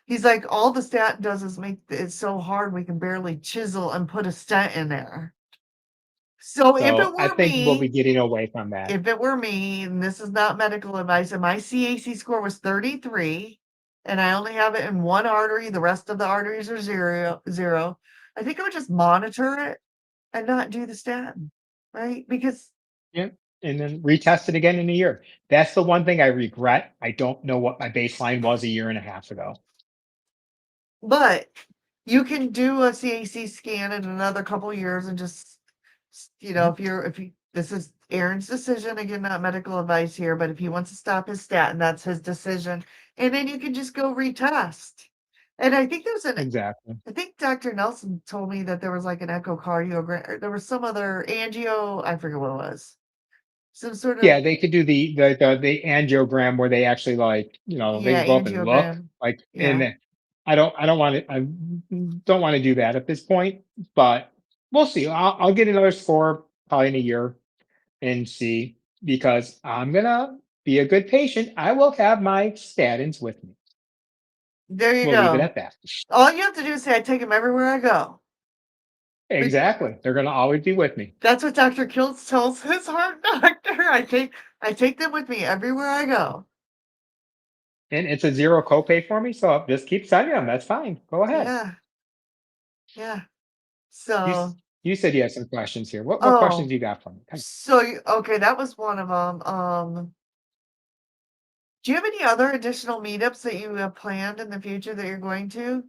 he's like, "All the statin does is make it so hard we can barely chisel and put a stent in there." So so I think we'll be getting away from that. if it were me, and this is not medical advice, and my CAC score was 33, and I only have it in one artery, the rest of the arteries are zero, I think I would just monitor it and not do the statin, right? Because Yeah, and then retest it again in a year. That's the one thing I regret. I don't know what my baseline was a year and a half ago. but you can do a CAC scan in another couple years and just, Mhm. if you this is Aaron's decision, again, not medical advice here, but if he wants to stop his statin, that's his decision. And then you can just go retest. And I think Exactly. I think Dr. Nelson told me that there was like an echocardiogram, or there was some other angio, I forget what it was. Some sort of, Yeah, they could do the angiogram where they actually like, they yeah, go up and look angiogram. like Yeah. I don't want to don't want to do that at this point, but we'll see. I'll get another score probably in a year and see because I'm gonna be a good patient. I will have my statins with me. There you We'll leave it go. at that. All you have to do is say, I take him everywhere I go. But Exactly. They're gonna always be with me. that's what Dr. Kiltz tells his heart doctor. I take them with me everywhere I go. And it's a zero copay for me, so just keep sending them. That's fine. Go ahead. Yeah. Yeah. You So, s- you said you had some questions here. What questions oh, you got for me? okay, that was one of them. Do you have any other additional meetups that you have planned in the future that you're going to?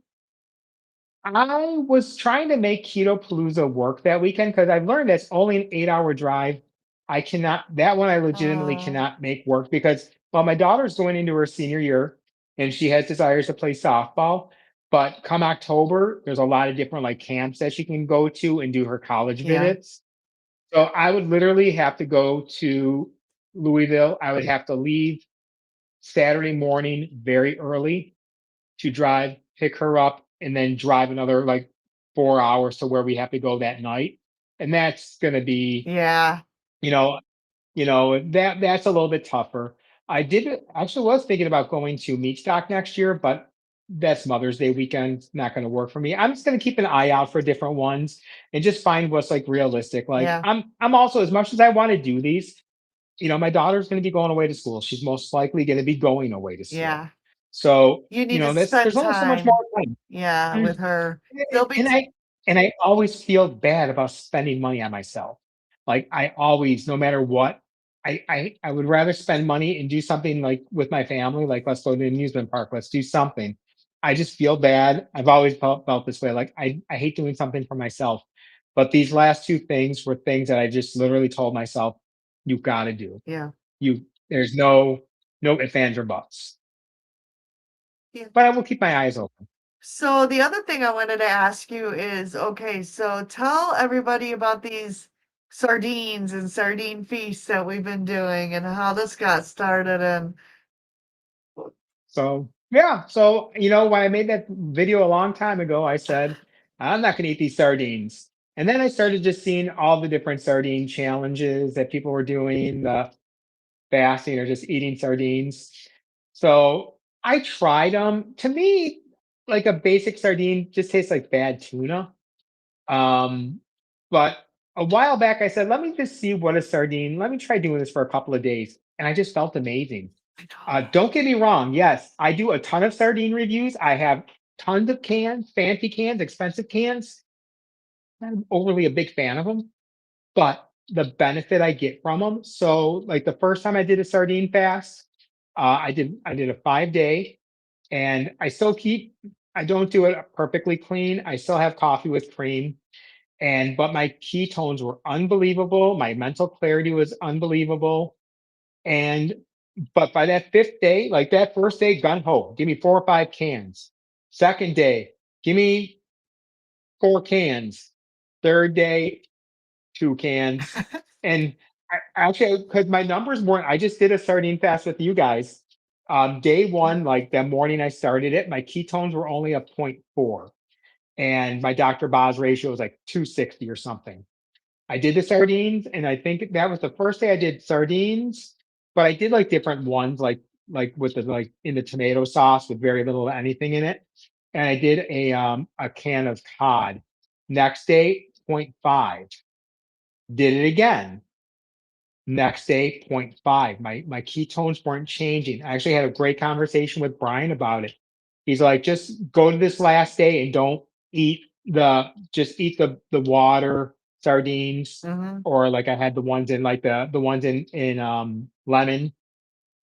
I was trying to make Keto Palooza work that weekend because I've learned that's only an 8 hour drive. I cannot, that one I legitimately Uh, cannot make work because, well, my daughter's going into her senior year and she has desires to play softball. But come October, there's a lot of different like camps that she can go to and do her college yeah, visits. So I would literally have to go to Louisville. I would have to leave Saturday morning very early to drive, pick her up, and then drive another like 4 hours to where we have to go that night. And that's gonna be, yeah, you know, that's a little bit tougher. I did actually was thinking about going to Meat Stock next year, but that's Mother's Day weekend. Not going to work for me. I'm just going to keep an eye out for different ones and just find what's like realistic. Like yeah, I'm also as much as I want to do these, my daughter's going to be going away to school. She's most likely going to be going away to school. yeah. So, You need to there's spend only so much more time, time. yeah, Mm, with her. and There'll be and I always feel bad about spending money on myself. Like I always, no matter what, I would rather spend money and do something like with my family, like let's go to the amusement park, let's do something. I just feel bad. I've always felt this way. Like I hate doing something for myself. But these last two things were things that I just literally told myself, you've got to do. yeah, There's no ifs, ands, or buts. yeah. But I will keep my eyes open. So the other thing I wanted to ask you is, okay, so tell everybody about these sardines and sardine feasts that we've been doing and how this got started and So yeah, so when I made that video a long time ago, I said I'm not going to eat these sardines, and then I started just seeing all the different sardine challenges that people were doing, the fasting or just eating sardines. So I tried them. To me, like a basic sardine just tastes like bad tuna. Um, but a while back I said, let me just see what a sardine. Let me try doing this for a couple of days, and I just felt amazing. I know. Don't get me wrong. Yes, I do a ton of sardine reviews. I have tons of cans, fancy cans, expensive cans. Not overly a big fan of them, but the benefit I get from them. So, like the first time I did a sardine fast, I did a 5 day, and I still keep. I don't do it perfectly clean. I still have coffee with cream, and but my ketones were unbelievable. My mental clarity was unbelievable, and but by that fifth day, like that first day, gun ho, give me 4 or 5 cans. Second day, give me 4 cans. Third day, 2 cans. And actually, because my numbers weren't, I just did a sardine fast with you guys. Day one, like the morning I started it, my ketones were only a point 0.4, and my Dr. Boz ratio was like 260 or something. I did the sardines, and I think that was the first day I did sardines, but I did like different ones, like with the like in the tomato sauce with very little of anything in it. And I did a can of cod. Next day, point 0.5. Did it again. Next day, point 0.5. My ketones weren't changing. I actually had a great conversation with Brian about it. He's like, just go to this last day and don't eat just eat the water sardines, Mhm. or like I had the ones in like the ones in lemon.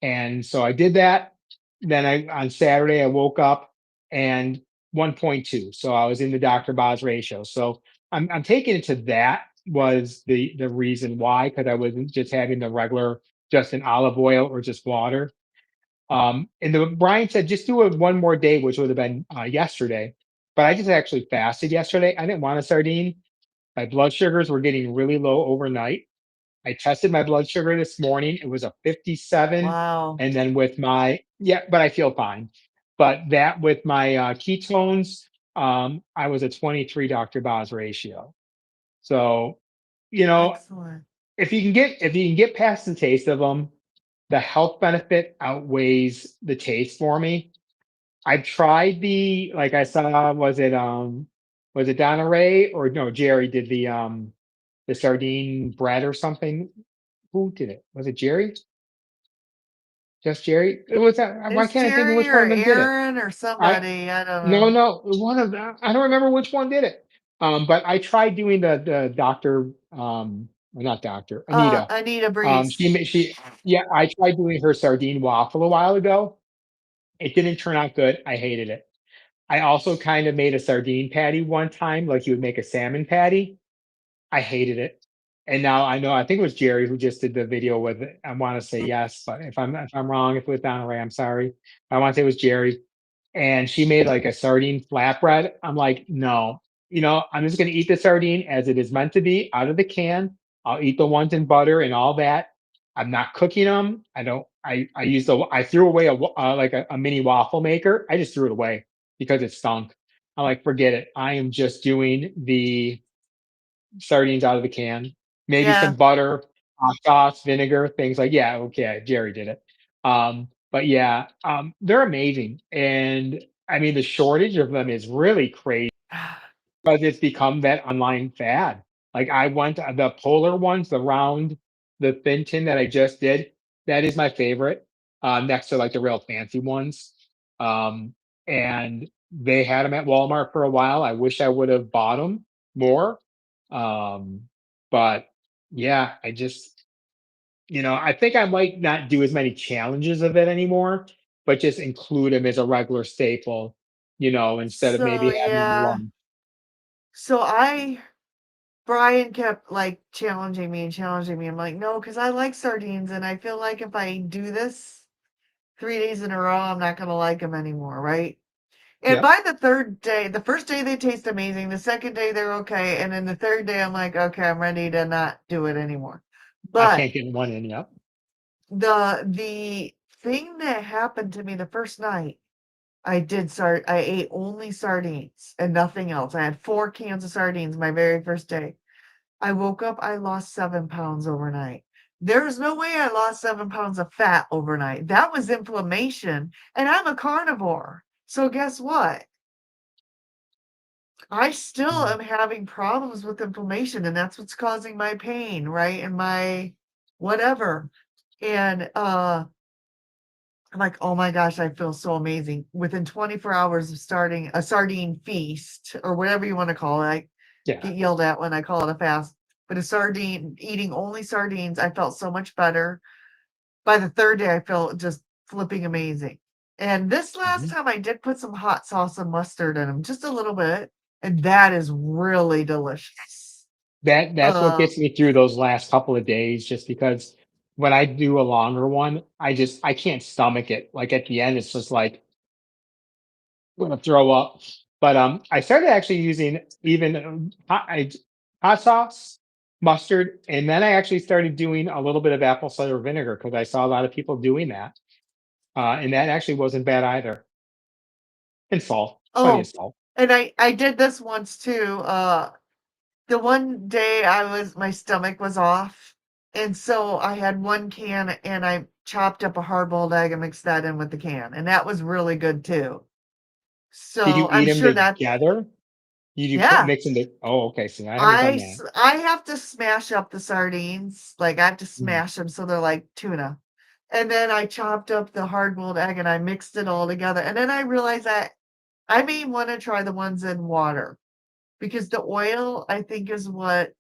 And so I did that. Then I on Saturday I woke up and 1.2. So I was in the Dr. Boz ratio. So I'm taking it to that was the reason why, because I wasn't just having the regular just an olive oil or just water. And the Brian said just do it one more day, which would have been yesterday. But I just actually fasted yesterday. I didn't want a sardine. My blood sugars were getting really low overnight. I tested my blood sugar this morning. It was a 57. Wow. And then with my, yeah, but I feel fine. But that with my ketones, I was a 23 Dr. Boz ratio. So, you know, Excellent. if you can get past the taste of them, the health benefit outweighs the taste for me. I've tried like I saw, was it Donna Ray, or no, Jerry did the sardine bread or something. Who did it? Was it Jerry? Just Jerry? It was that. Why It's can't I think of Jerry which or one of them did it? Aaron or I somebody. I don't No, know. no, one of them. I don't remember which one did it. But I tried doing the doctor, well, not doctor, Anita. Anita Breeze. She yeah, I tried doing her sardine waffle a while ago. It didn't turn out good. I hated it. I also kind of made a sardine patty one time, like you would make a salmon patty. I hated it. And now I know, I think it was Jerry who just did the video with it. I want to say yes, but if I'm wrong, if it was Donna Ray, I'm sorry. I want to say it was Jerry. And she made like a sardine flatbread. I'm like, no, I'm just gonna eat the sardine as it is meant to be out of the can. I'll eat the ones in butter and all that. I'm not cooking them. I don't. I threw away like a mini waffle maker. I just threw it away because it stunk. I'm like, forget it. I am just doing the sardines out of the can, maybe Yeah. some butter, hot sauce, vinegar, things like, yeah, okay, Jerry did it. But yeah, they're amazing. And I mean, the shortage of them is really crazy because it's become that online fad. Like I went the polar ones, the round, the thin tin that I just did. That is my favorite, next to like the real fancy ones. Um, and they had them at Walmart for a while. I wish I would have bought them more. Um, but yeah, I think I might not do as many challenges of it anymore, but just include them as a regular staple, instead of So maybe having yeah. lunch. So Brian kept like challenging me and challenging me. I'm like, no, because I like sardines, and I feel like if I do this 3 days in a row, I'm not gonna like them anymore, right? And Yep. by the third day, the first day they taste amazing. The second day they're okay, and then the third day I'm like, okay, I'm ready to not do it anymore. I But can't get one in. Yep. the thing that happened to me the first night, I ate only sardines and nothing else. I had 4 cans of sardines my very first day. I woke up, I lost 7 pounds overnight. There's no way I lost 7 pounds of fat overnight. That was inflammation, and I'm a carnivore. So guess what? I still Mm. am having problems with inflammation, and that's what's causing my pain, right? And my whatever. And I'm like, oh my gosh, I feel so amazing. Within 24 hours of starting a sardine feast or whatever you want to call it, I Yeah. get yelled at when I call it a fast, but a sardine, eating only sardines, I felt so much better. By the third day, I felt just flipping amazing. And this last Mhm. time I did put some hot sauce and mustard in them, just a little bit, and that is really delicious. That's what Uh, gets me through those last couple of days, just because when I do a longer one, I can't stomach it. Like at the end, it's just like I'm gonna throw up. But I started actually using even hot sauce, mustard, and then I actually started doing a little bit of apple cider vinegar because I saw a lot of people doing that, and that actually wasn't bad either. And salt, plenty of oh, salt. and I did this once too. The one day my stomach was off, and so I had 1 can and I chopped up a hard-boiled egg and mixed that in with the can, and that was really good too. Did you So eat I'm them sure that's together? You put yeah. mix them? Oh, okay. See, I haven't done that. I have to smash up the sardines, like, I have to Mm. smash them so they're like tuna, and then I chopped up the hard-boiled egg and I mixed it all together, and then I realized that I may wanna try the ones in water because the oil, I think, is what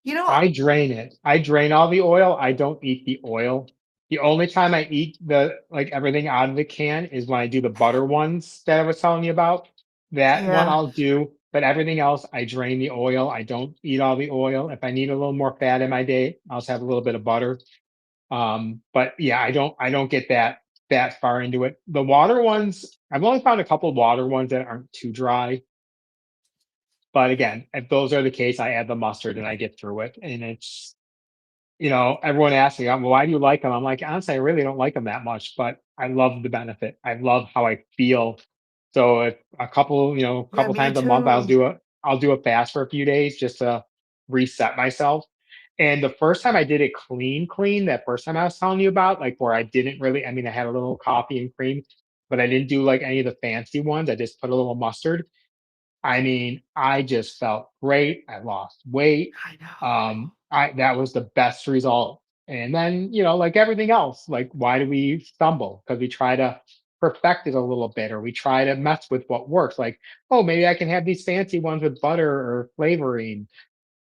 you know I drain it. I drain all the oil. I don't eat the oil. The only time I eat the like everything out of the can is when I do the butter ones that I was telling you about. That one yeah. I'll do, but everything else I drain the oil. I don't eat all the oil. If I need a little more fat in my day, I'll just have a little bit of butter. But yeah, I don't get that far into it. The water ones, I've only found a couple of water ones that aren't too dry. But again, if those are the case, I add the mustard and I get through it. And it's everyone asks me, "Well, why do you like them?" I'm like, honestly, I really don't like them that much, but I love the benefit. I love how I feel. So if a Yeah, couple me times a month, too. I'll do a fast for a few days just to reset myself. And the first time I did it clean, that first time I was telling you about, like where I didn't really, I mean, I had a little coffee and cream, but I didn't do like any of the fancy ones. I just put a little mustard. I mean, I just felt great. I lost weight. I know. I that was the best result. And then, like everything else, like why do we stumble? Because we try to perfect it a little bit, or we try to mess with what works. Like, oh, maybe I can have these fancy ones with butter or flavoring.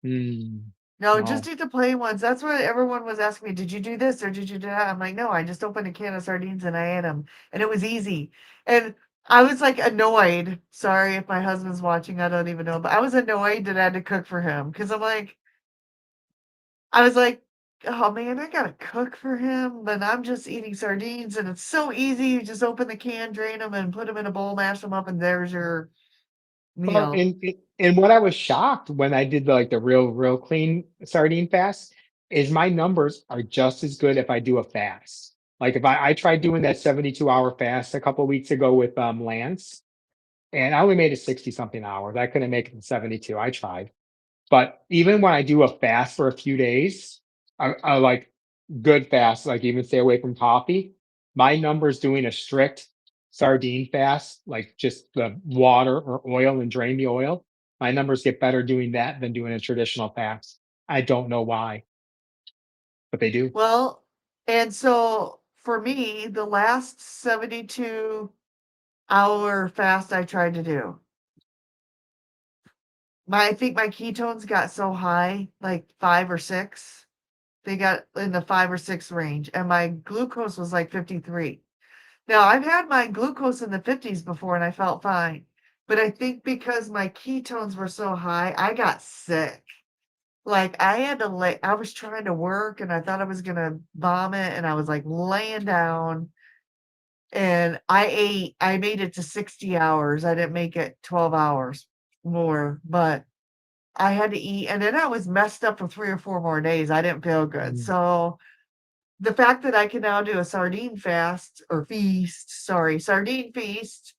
Mm, No, just no. eat the plain ones. That's what everyone was asking me. Did you do this or did you do that? I'm like, no, I just opened a can of sardines and I ate them, and it was easy. And I was like annoyed. Sorry if my husband's watching. I don't even know, but I was annoyed that I had to cook for him because I was like, oh man, I gotta cook for him, but I'm just eating sardines and it's so easy. You just open the can, drain them, and put them in a bowl, mash them up, and there's your Well, meal. and what I was shocked when I did the real clean sardine fast is my numbers are just as good if I do a fast. Like if I tried doing that 72-hour fast a couple weeks ago with Lance, and I only made it 60 something hours. I couldn't make it in 72. I tried. But even when I do a fast for a few days, I like good fast, like even stay away from coffee. My numbers doing a strict sardine fast, like just the water or oil and drain the oil. My numbers get better doing that than doing a traditional fast. I don't know why, but they do. Well, and so for me, the last 72-hour fast I tried to do, I think my ketones got so high, like 5 or 6. They got in the 5 or 6 range, and my glucose was like 53. Now, I've had my glucose in the 50s before and I felt fine. But I think because my ketones were so high, I got sick. Like I had to lay, I was trying to work and I thought I was gonna vomit and I was like laying down and I made it to 60 hours. I didn't make it 12 hours more, but I had to eat and then I was messed up for 3 or 4 more days. I didn't feel good. Mm. So the fact that I can now do a sardine fast or feast, sorry, sardine feast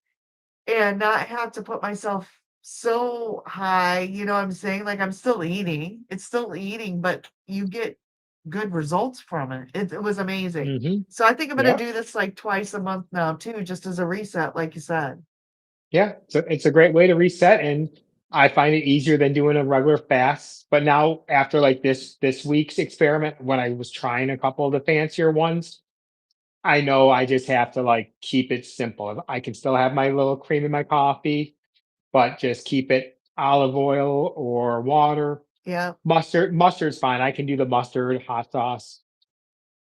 and not have to put myself so high, you know what I'm saying? Like I'm still eating, it's still eating, but you get good results from it. It was amazing. Hmm. So I think I'm gonna Yep. do this like twice a month now too, just as a reset, like you said. Yeah, so it's a great way to reset, and I find it easier than doing a regular fast. But now after like this week's experiment, when I was trying a couple of the fancier ones, I know I just have to like keep it simple. I can still have my little cream in my coffee, but just keep it olive oil or water. Yeah. Mustard's fine. I can do the mustard, hot sauce.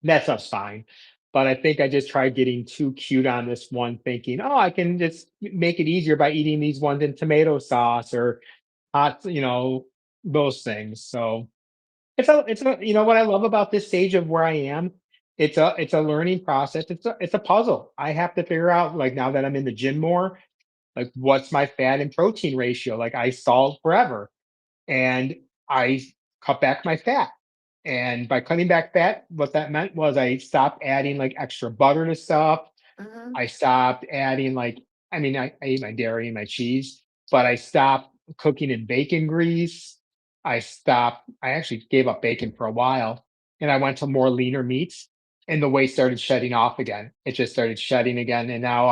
That stuff's fine. But I think I just tried getting too cute on this one, thinking, oh, I can just make it easier by eating these ones in tomato sauce or hot, those things. So it's a what I love about this stage of where I am. It's a learning process. It's a puzzle. I have to figure out, like, now that I'm in the gym more, like, what's my fat and protein ratio? Like, I stalled forever and I cut back my fat. And by cutting back fat, what that meant was I stopped adding like extra butter to stuff. Hmm. I stopped adding like, I mean, I eat my dairy and my cheese, but I stopped cooking in bacon grease. I actually gave up bacon for a while and I went to more leaner meats and the weight started shedding off again. It just started shedding again. And now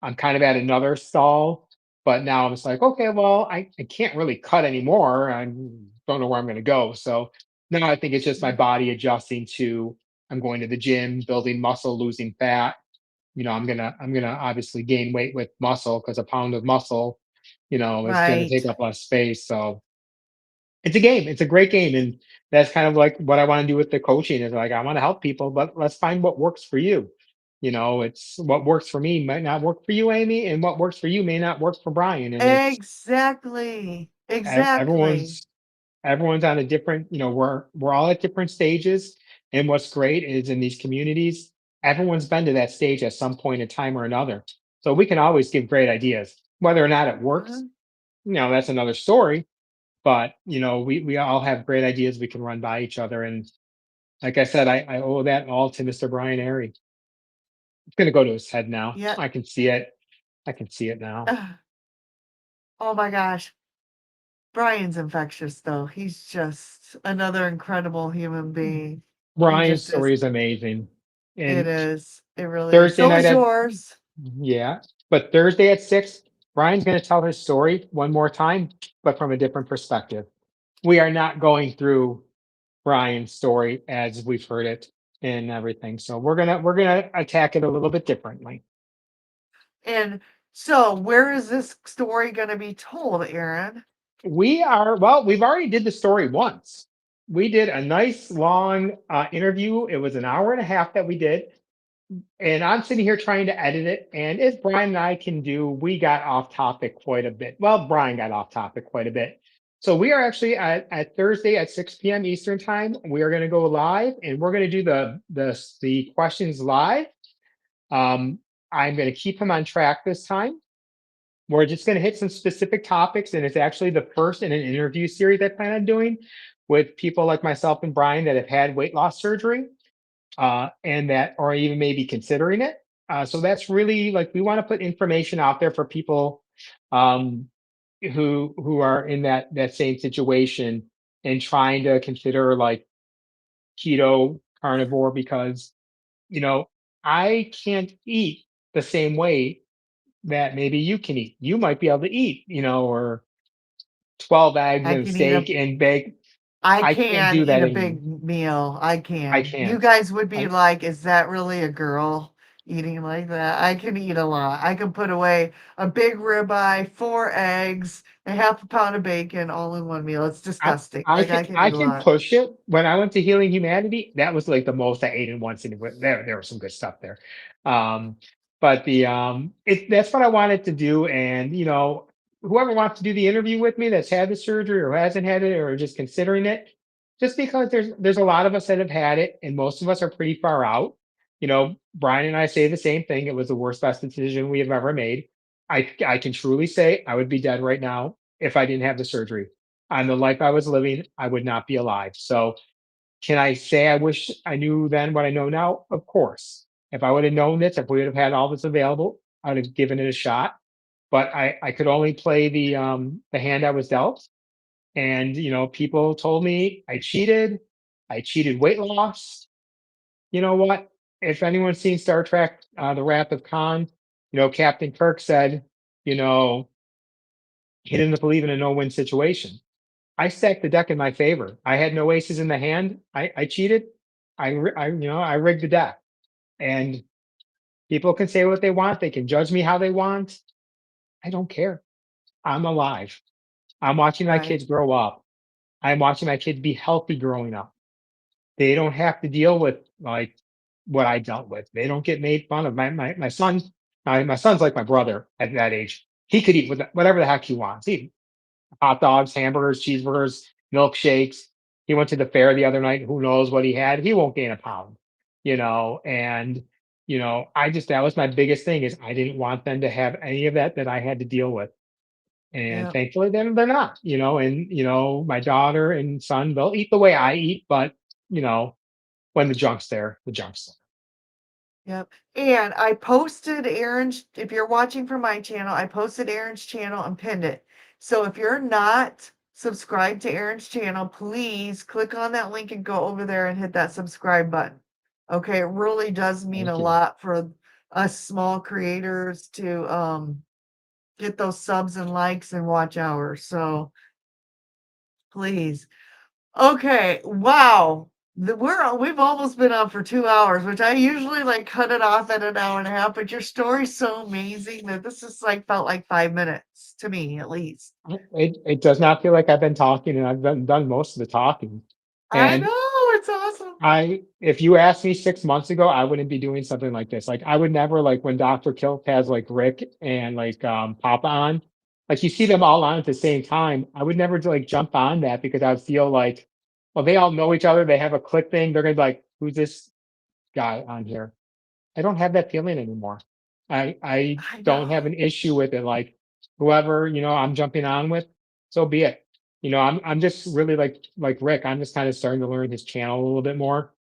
I'm kind of at another stall, but now I'm just like, okay, well, I can't really cut anymore. I don't know where I'm going to go. So now I think it's just my body adjusting to I'm going to the gym, building muscle, losing fat. I'm gonna obviously gain weight with muscle because a pound of muscle, is gonna Right. take up less space. So it's a game. It's a great game. And that's kind of like what I want to do with the coaching is like I want to help people, but let's find what works for you. It's what works for me might not work for you, Amy, and what works for you may not work for Brian. And it's Exactly. Exactly. everyone's on a different, we're all at different stages. And what's great is in these communities, everyone's been to that stage at some point in time or another. So we can always give great ideas. Whether or not it works, Mhm. that's another story. But we all have great ideas we can run by each other. And like I said, I owe that all to Mr. Brian Airy. It's gonna go to his head now. Yeah. I can see it. I can see it now. Ugh. Oh my gosh. Brian's infectious, though. He's just another incredible human being. He Brian's just is. story is amazing. It And is. It really is. Thursday So night is at yours. Yeah, but Thursday at 6, Brian's gonna tell his story one more time, but from a different perspective. We are not going through Brian's story as we've heard it and everything. So we're gonna attack it a little bit differently. And so, where is this story going to be told, Aaron? We've already did the story once. We did a nice long interview. It was an hour and a half that we did. And I'm sitting here trying to edit it. And as Brian and I can do, we got off topic quite a bit. Well, Brian got off topic quite a bit. So we are actually at Thursday at 6 p.m. Eastern time. We are going to go live and we're going to do the questions live. Um, I'm going to keep him on track this time. We're just going to hit some specific topics, and it's actually the first in an interview series I plan on doing with people like myself and Brian that have had weight loss surgery and that or even maybe considering it. So that's really like we want to put information out there for people um, who are in that same situation and trying to consider like keto, carnivore, because you know I can't eat the same way that maybe you can eat. You might be able to eat, or 12 eggs I and can eat a steak and bake. I I can't can do eat that a anymore. big meal. I I can. You can't. guys would be I like, "Is that really a girl eating like that?" I can eat a lot. I can put away a big ribeye, 4 eggs, a half a pound of bacon all in one meal. It's I disgusting. I Like, can I can I eat a can lot. push it. When I went to Healing Humanity, that was like the most I ate in one sitting. There was some good stuff there. Um, but that's what I wanted to do. And whoever wants to do the interview with me that's had the surgery or hasn't had it or just considering it, just because there's a lot of us that have had it and most of us are pretty far out. Brian and I say the same thing. It was the worst best decision we have ever made. I can truly say I would be dead right now if I didn't have the surgery on the life I was living, I would not be alive. So, can I say I wish I knew then what I know now? Of course. If I would have known this, if we would have had all this available, I would have given it a shot. But I could only play the hand I was dealt. And people told me I cheated. I cheated weight loss. You know what? If anyone's seen Star Trek, The Wrath of Khan, Captain Kirk said, you know, get him to believe in a no-win situation. I stacked the deck in my favor. I had no aces in the hand. I cheated. I rigged the deck, and people can say what they want. They can judge me how they want. I don't care. I'm alive. I'm watching my Right. kids grow up. I'm watching my kids be healthy growing up. They don't have to deal with like what I dealt with. They don't get made fun of. My son, my son's like my brother at that age. He could eat whatever the heck he wants. He hot dogs, hamburgers, cheeseburgers, milkshakes. He went to the fair the other night. Who knows what he had? He won't gain a pound, and I just that was my biggest thing is I didn't want them to have any of that I had to deal with. And Yeah. thankfully they're not, and my daughter and son, they'll eat the way I eat, but you know, when the junk's there, the junk's there. Yep. And I posted Aaron's, if you're watching from my channel, I posted Aaron's channel and pinned it. So if you're not subscribed to Aaron's channel, please click on that link and go over there and hit that subscribe button. Okay, it really does mean a Thank you. lot for us small creators to get those subs and likes and watch hours. So please. Okay, wow. We've almost been on for 2 hours, which I usually like cut it off at an hour and a half, but your story's so amazing that this is like felt like 5 minutes to me at least. It does not feel like I've been talking, and I've done most of the talking. I And know, it's awesome. if you asked me 6 months ago, I wouldn't be doing something like this. Like I would never like when Dr. Kilt has like Rick and like Papa on, like you see them all on at the same time. I would never like jump on that because I would feel like, well, they all know each other. They have a click thing. They're gonna be like, who's this guy on here? I don't have that feeling anymore. I I don't know. have an issue with it. Like whoever I'm jumping on with, so be it. I'm just really like Rick. I'm just kind of starting to learn his channel a little bit more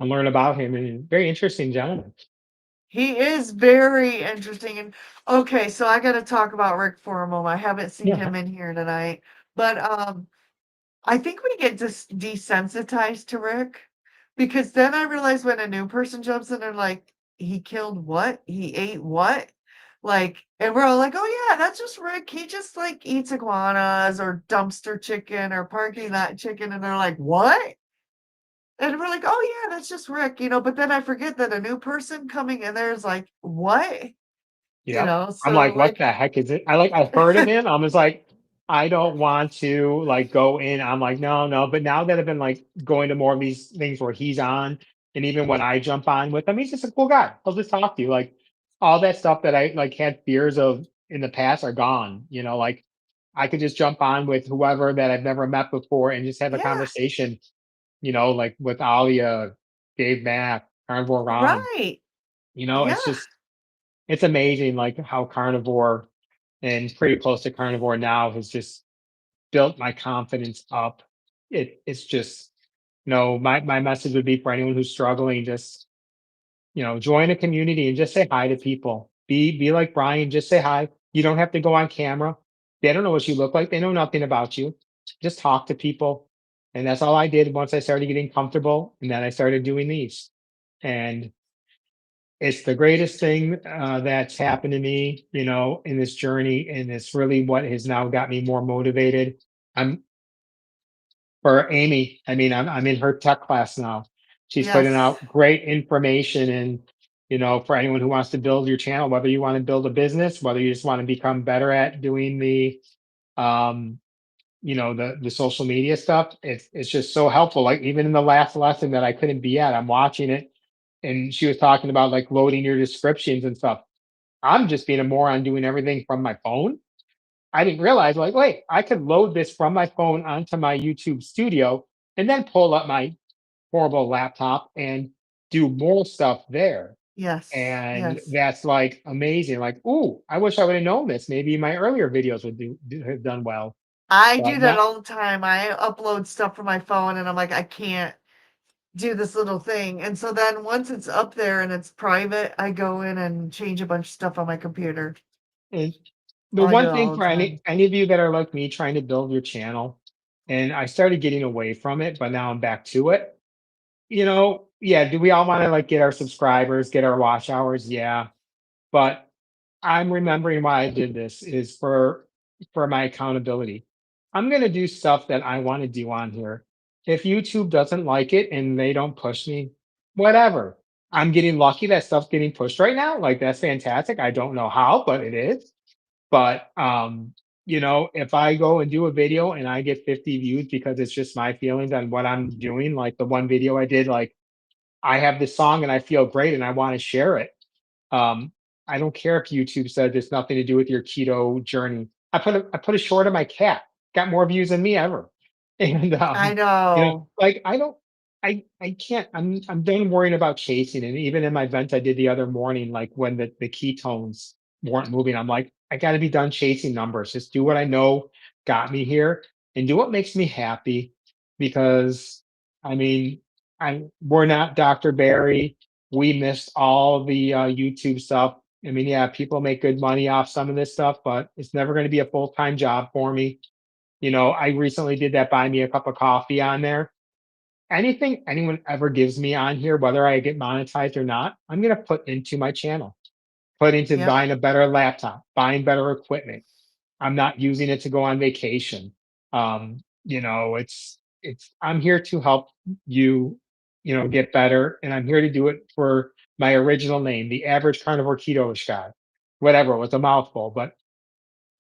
and learn about him. And very interesting gentleman. He is very interesting. And okay, so I got to talk about Rick for a moment. I haven't seen Yeah, him in here tonight, but I think we get just desensitized to Rick because then I realize when a new person jumps in, they're like, he killed what? He ate what? Like, and we're all like, oh yeah, that's just Rick. He just like eats iguanas or dumpster chicken or parking lot chicken. And they're like, what? And we're like, oh yeah, that's just Rick, but then I forget that a new person coming in there is like, what? yep. I'm So like, what like, the heck is it? I've heard of him. I'm just like, I don't want to like go in. I'm like, no, no. But now that I've been like going to more of these things where he's on, and even when I jump on with him, he's just a cool guy. He'll just talk to you. Like all that stuff that I like had fears of in the past are gone. Like I could just jump on with whoever that I've never met before and just have a yeah, conversation, like with Alia, Dave Mack, Carnivore Ron. right. It's Yeah. just it's amazing like how Carnivore and pretty close to Carnivore now has just built my confidence up. It's just my message would be for anyone who's struggling, just join a community and just say hi to people. Be like Brian, just say hi. You don't have to go on camera. They don't know what you look like. They know nothing about you. Just talk to people. And that's all I did once I started getting comfortable. And then I started doing these. And it's the greatest thing that's happened to me, in this journey. And it's really what has now got me more motivated. I'm for Amy. I mean, I'm in her tech class now. She's putting Yes. out great information, and for anyone who wants to build your channel, whether you want to build a business, whether you just want to become better at doing the um the social media stuff, it's just so helpful. Like even in the last lesson that I couldn't be at, I'm watching it, and she was talking about like loading your descriptions and stuff. I'm just being a moron doing everything from my phone. I didn't realize, like, wait, I could load this from my phone onto my YouTube studio and then pull up my horrible laptop and do more stuff there. Yes. And Yes. that's like amazing. Like, ooh, I wish I would have known this. Maybe my earlier videos would have done well. I do But that now, all the time. I upload stuff from my phone and I'm like, I can't do this little thing. And so then once it's up there and it's private, I go in and change a bunch of stuff on my computer. and the Oh, I do one it thing all for the time. any of you that are like me trying to build your channel, and I started getting away from it, but now I'm back to it. Yeah, do we all want to like get our subscribers, get our watch hours? Yeah. But I'm remembering why I did this is for my accountability. I'm gonna do stuff that I want to do on here. If YouTube doesn't like it and they don't push me, whatever. I'm getting lucky that stuff's getting pushed right now. Like that's fantastic. I don't know how, but it is. But if I go and do a video and I get 50 views because it's just my feelings on what I'm doing, like the one video I did, like I have this song and I feel great and I want to share it. um, I don't care if YouTube said it's nothing to do with your keto journey. I put a short of my cat, got more views than me ever. And I know. like I can't, I'm done worrying about chasing. And even in my vent I did the other morning, like when the ketones weren't moving, I'm like, I gotta be done chasing numbers. Just do what I know got me here and do what makes me happy. Because I mean, we're not Dr. Barry. We missed all the YouTube stuff. I mean, yeah, people make good money off some of this stuff, but it's never going to be a full time job for me. I recently did that buy me a cup of coffee on there. Anything anyone ever gives me on here, whether I get monetized or not, I'm going to put into my channel, put into Yep. buying a better laptop, buying better equipment. I'm not using it to go on vacation. It's I'm here to help you, get better, and I'm here to do it for my original name, the average carnivore keto guy. Whatever, it was a mouthful, but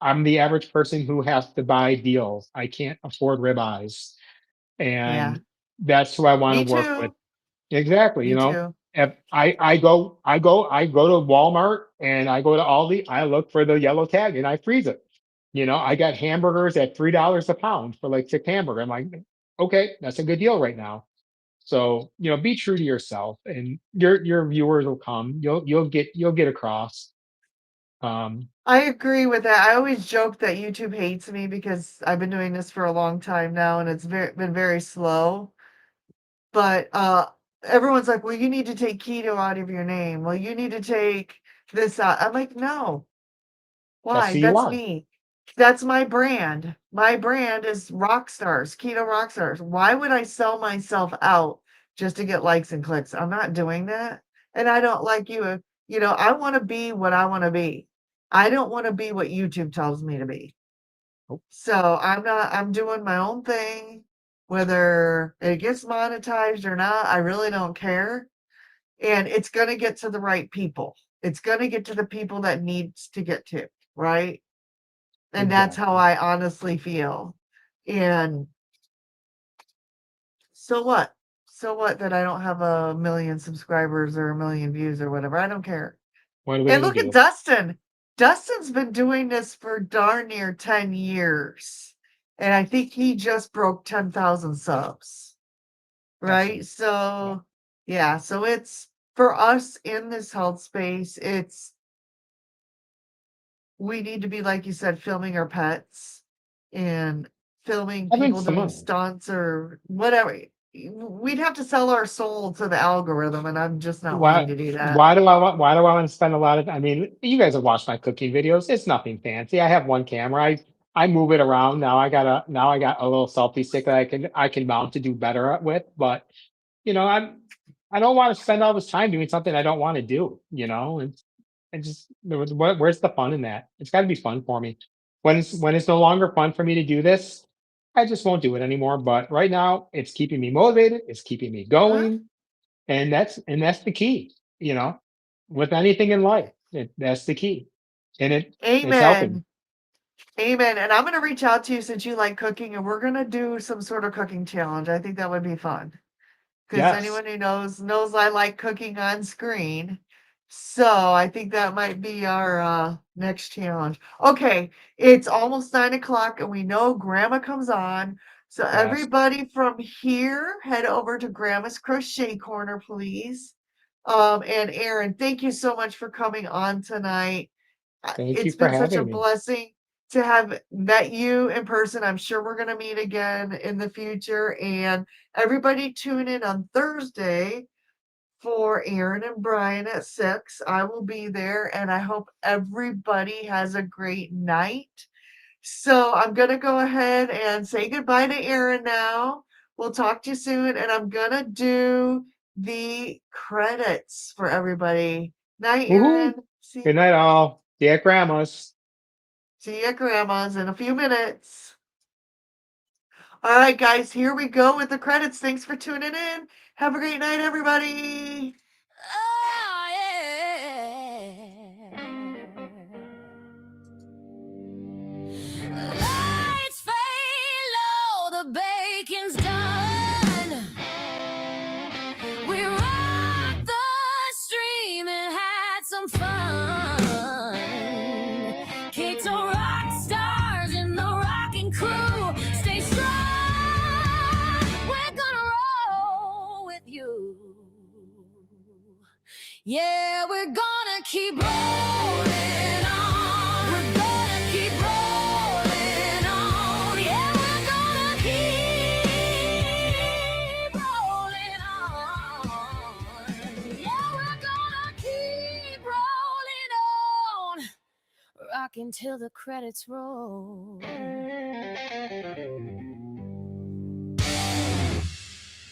I'm the average person who has to buy deals. I can't afford ribeyes, Yeah. and that's who I want Me to work with. too. Exactly, Me too. if I go to Walmart and I go to Aldi, I look for the yellow tag and I freeze it. I got hamburgers at $3 a pound for like 6 hamburger. I'm like, okay, that's a good deal right now. So, be true to yourself and your viewers will come. You'll get across. Um, I agree with that. I always joke that YouTube hates me because I've been doing this for a long time now and it's been very slow. But everyone's like, well, you need to take keto out of your name. Well, you need to take this out. I'm like, no. that's Why? who you That's are. me. That's my brand. My brand is rock stars, keto rock stars. Why would I sell myself out just to get likes and clicks? I'm not doing that. And I don't like you. I want to be what I want to be. I don't want to be what YouTube tells me to be. Nope. So I'm doing my own thing. Whether it gets monetized or not, I really don't care. And it's going to get to the right people. It's going to get to the people that needs to get to, right? And that's how Exactly. I honestly feel. And so what? So what that I don't have a million subscribers or a million views or whatever? I don't care. What are we And gonna look at do? Dustin. Dustin's been doing this for darn near 10 years. And I think he just broke 10,000 subs. Right? Excellent. Yeah. So, yeah. So it's for us in this health space, we need to be, like you said, filming our pets and filming Having people doing fun. stunts or whatever. We'd have to sell our soul to the algorithm, and I'm just not willing Why to do that. why do I want to spend a lot of, I mean, you guys have watched my cooking videos. It's nothing fancy. I have one camera. I move it around. Now I got a little selfie stick that I can mount to do better with. But you know, I'm I don't want to spend all this time doing something I don't want to do, and just where's the fun in that? It's got to be fun for me. When it's no longer fun for me to do this, I just won't do it anymore. But right now, it's keeping me motivated. It's keeping me Huh? going, and that's the key, with anything in life. That's the key, and it's helping. Amen. Amen. And I'm going to reach out to you since you like cooking, and we're going to do some sort of cooking challenge. I think that would be fun. Because Yes, anyone who knows I like cooking on screen. So I think that might be our next challenge. Okay, it's almost 9 o'clock, and we know Grandma comes on. So yes. everybody from here, head over to Grandma's Crochet Corner, please. And Aaron, thank you so much for coming on tonight. Thank you It's for been such a having me. blessing to have met you in person. I'm sure we're going to meet again in the future. And everybody tune in on Thursday for Aaron and Brian at 6. I will be there, and I hope everybody has a great night. So I'm going to go ahead and say goodbye to Aaron now. We'll talk to you soon, and I'm going to do the credits for everybody. Night, Woohoo! Aaron. See Good night, all. See you at grandma's. See you at grandma's in a few minutes. All right, guys, here we go with the credits. Thanks for tuning in. Have a great night, everybody. Oh, yeah. Lights fade low, the bacon's done. We rocked the stream and had some fun. Keto rock stars in the rocking crew. Stay strong. We're gonna roll with you. Yeah, we're gonna keep rolling on. We're gonna keep rolling on. Yeah, we're gonna keep rolling on. Yeah, we're gonna keep rolling on. Rocking till the credits roll.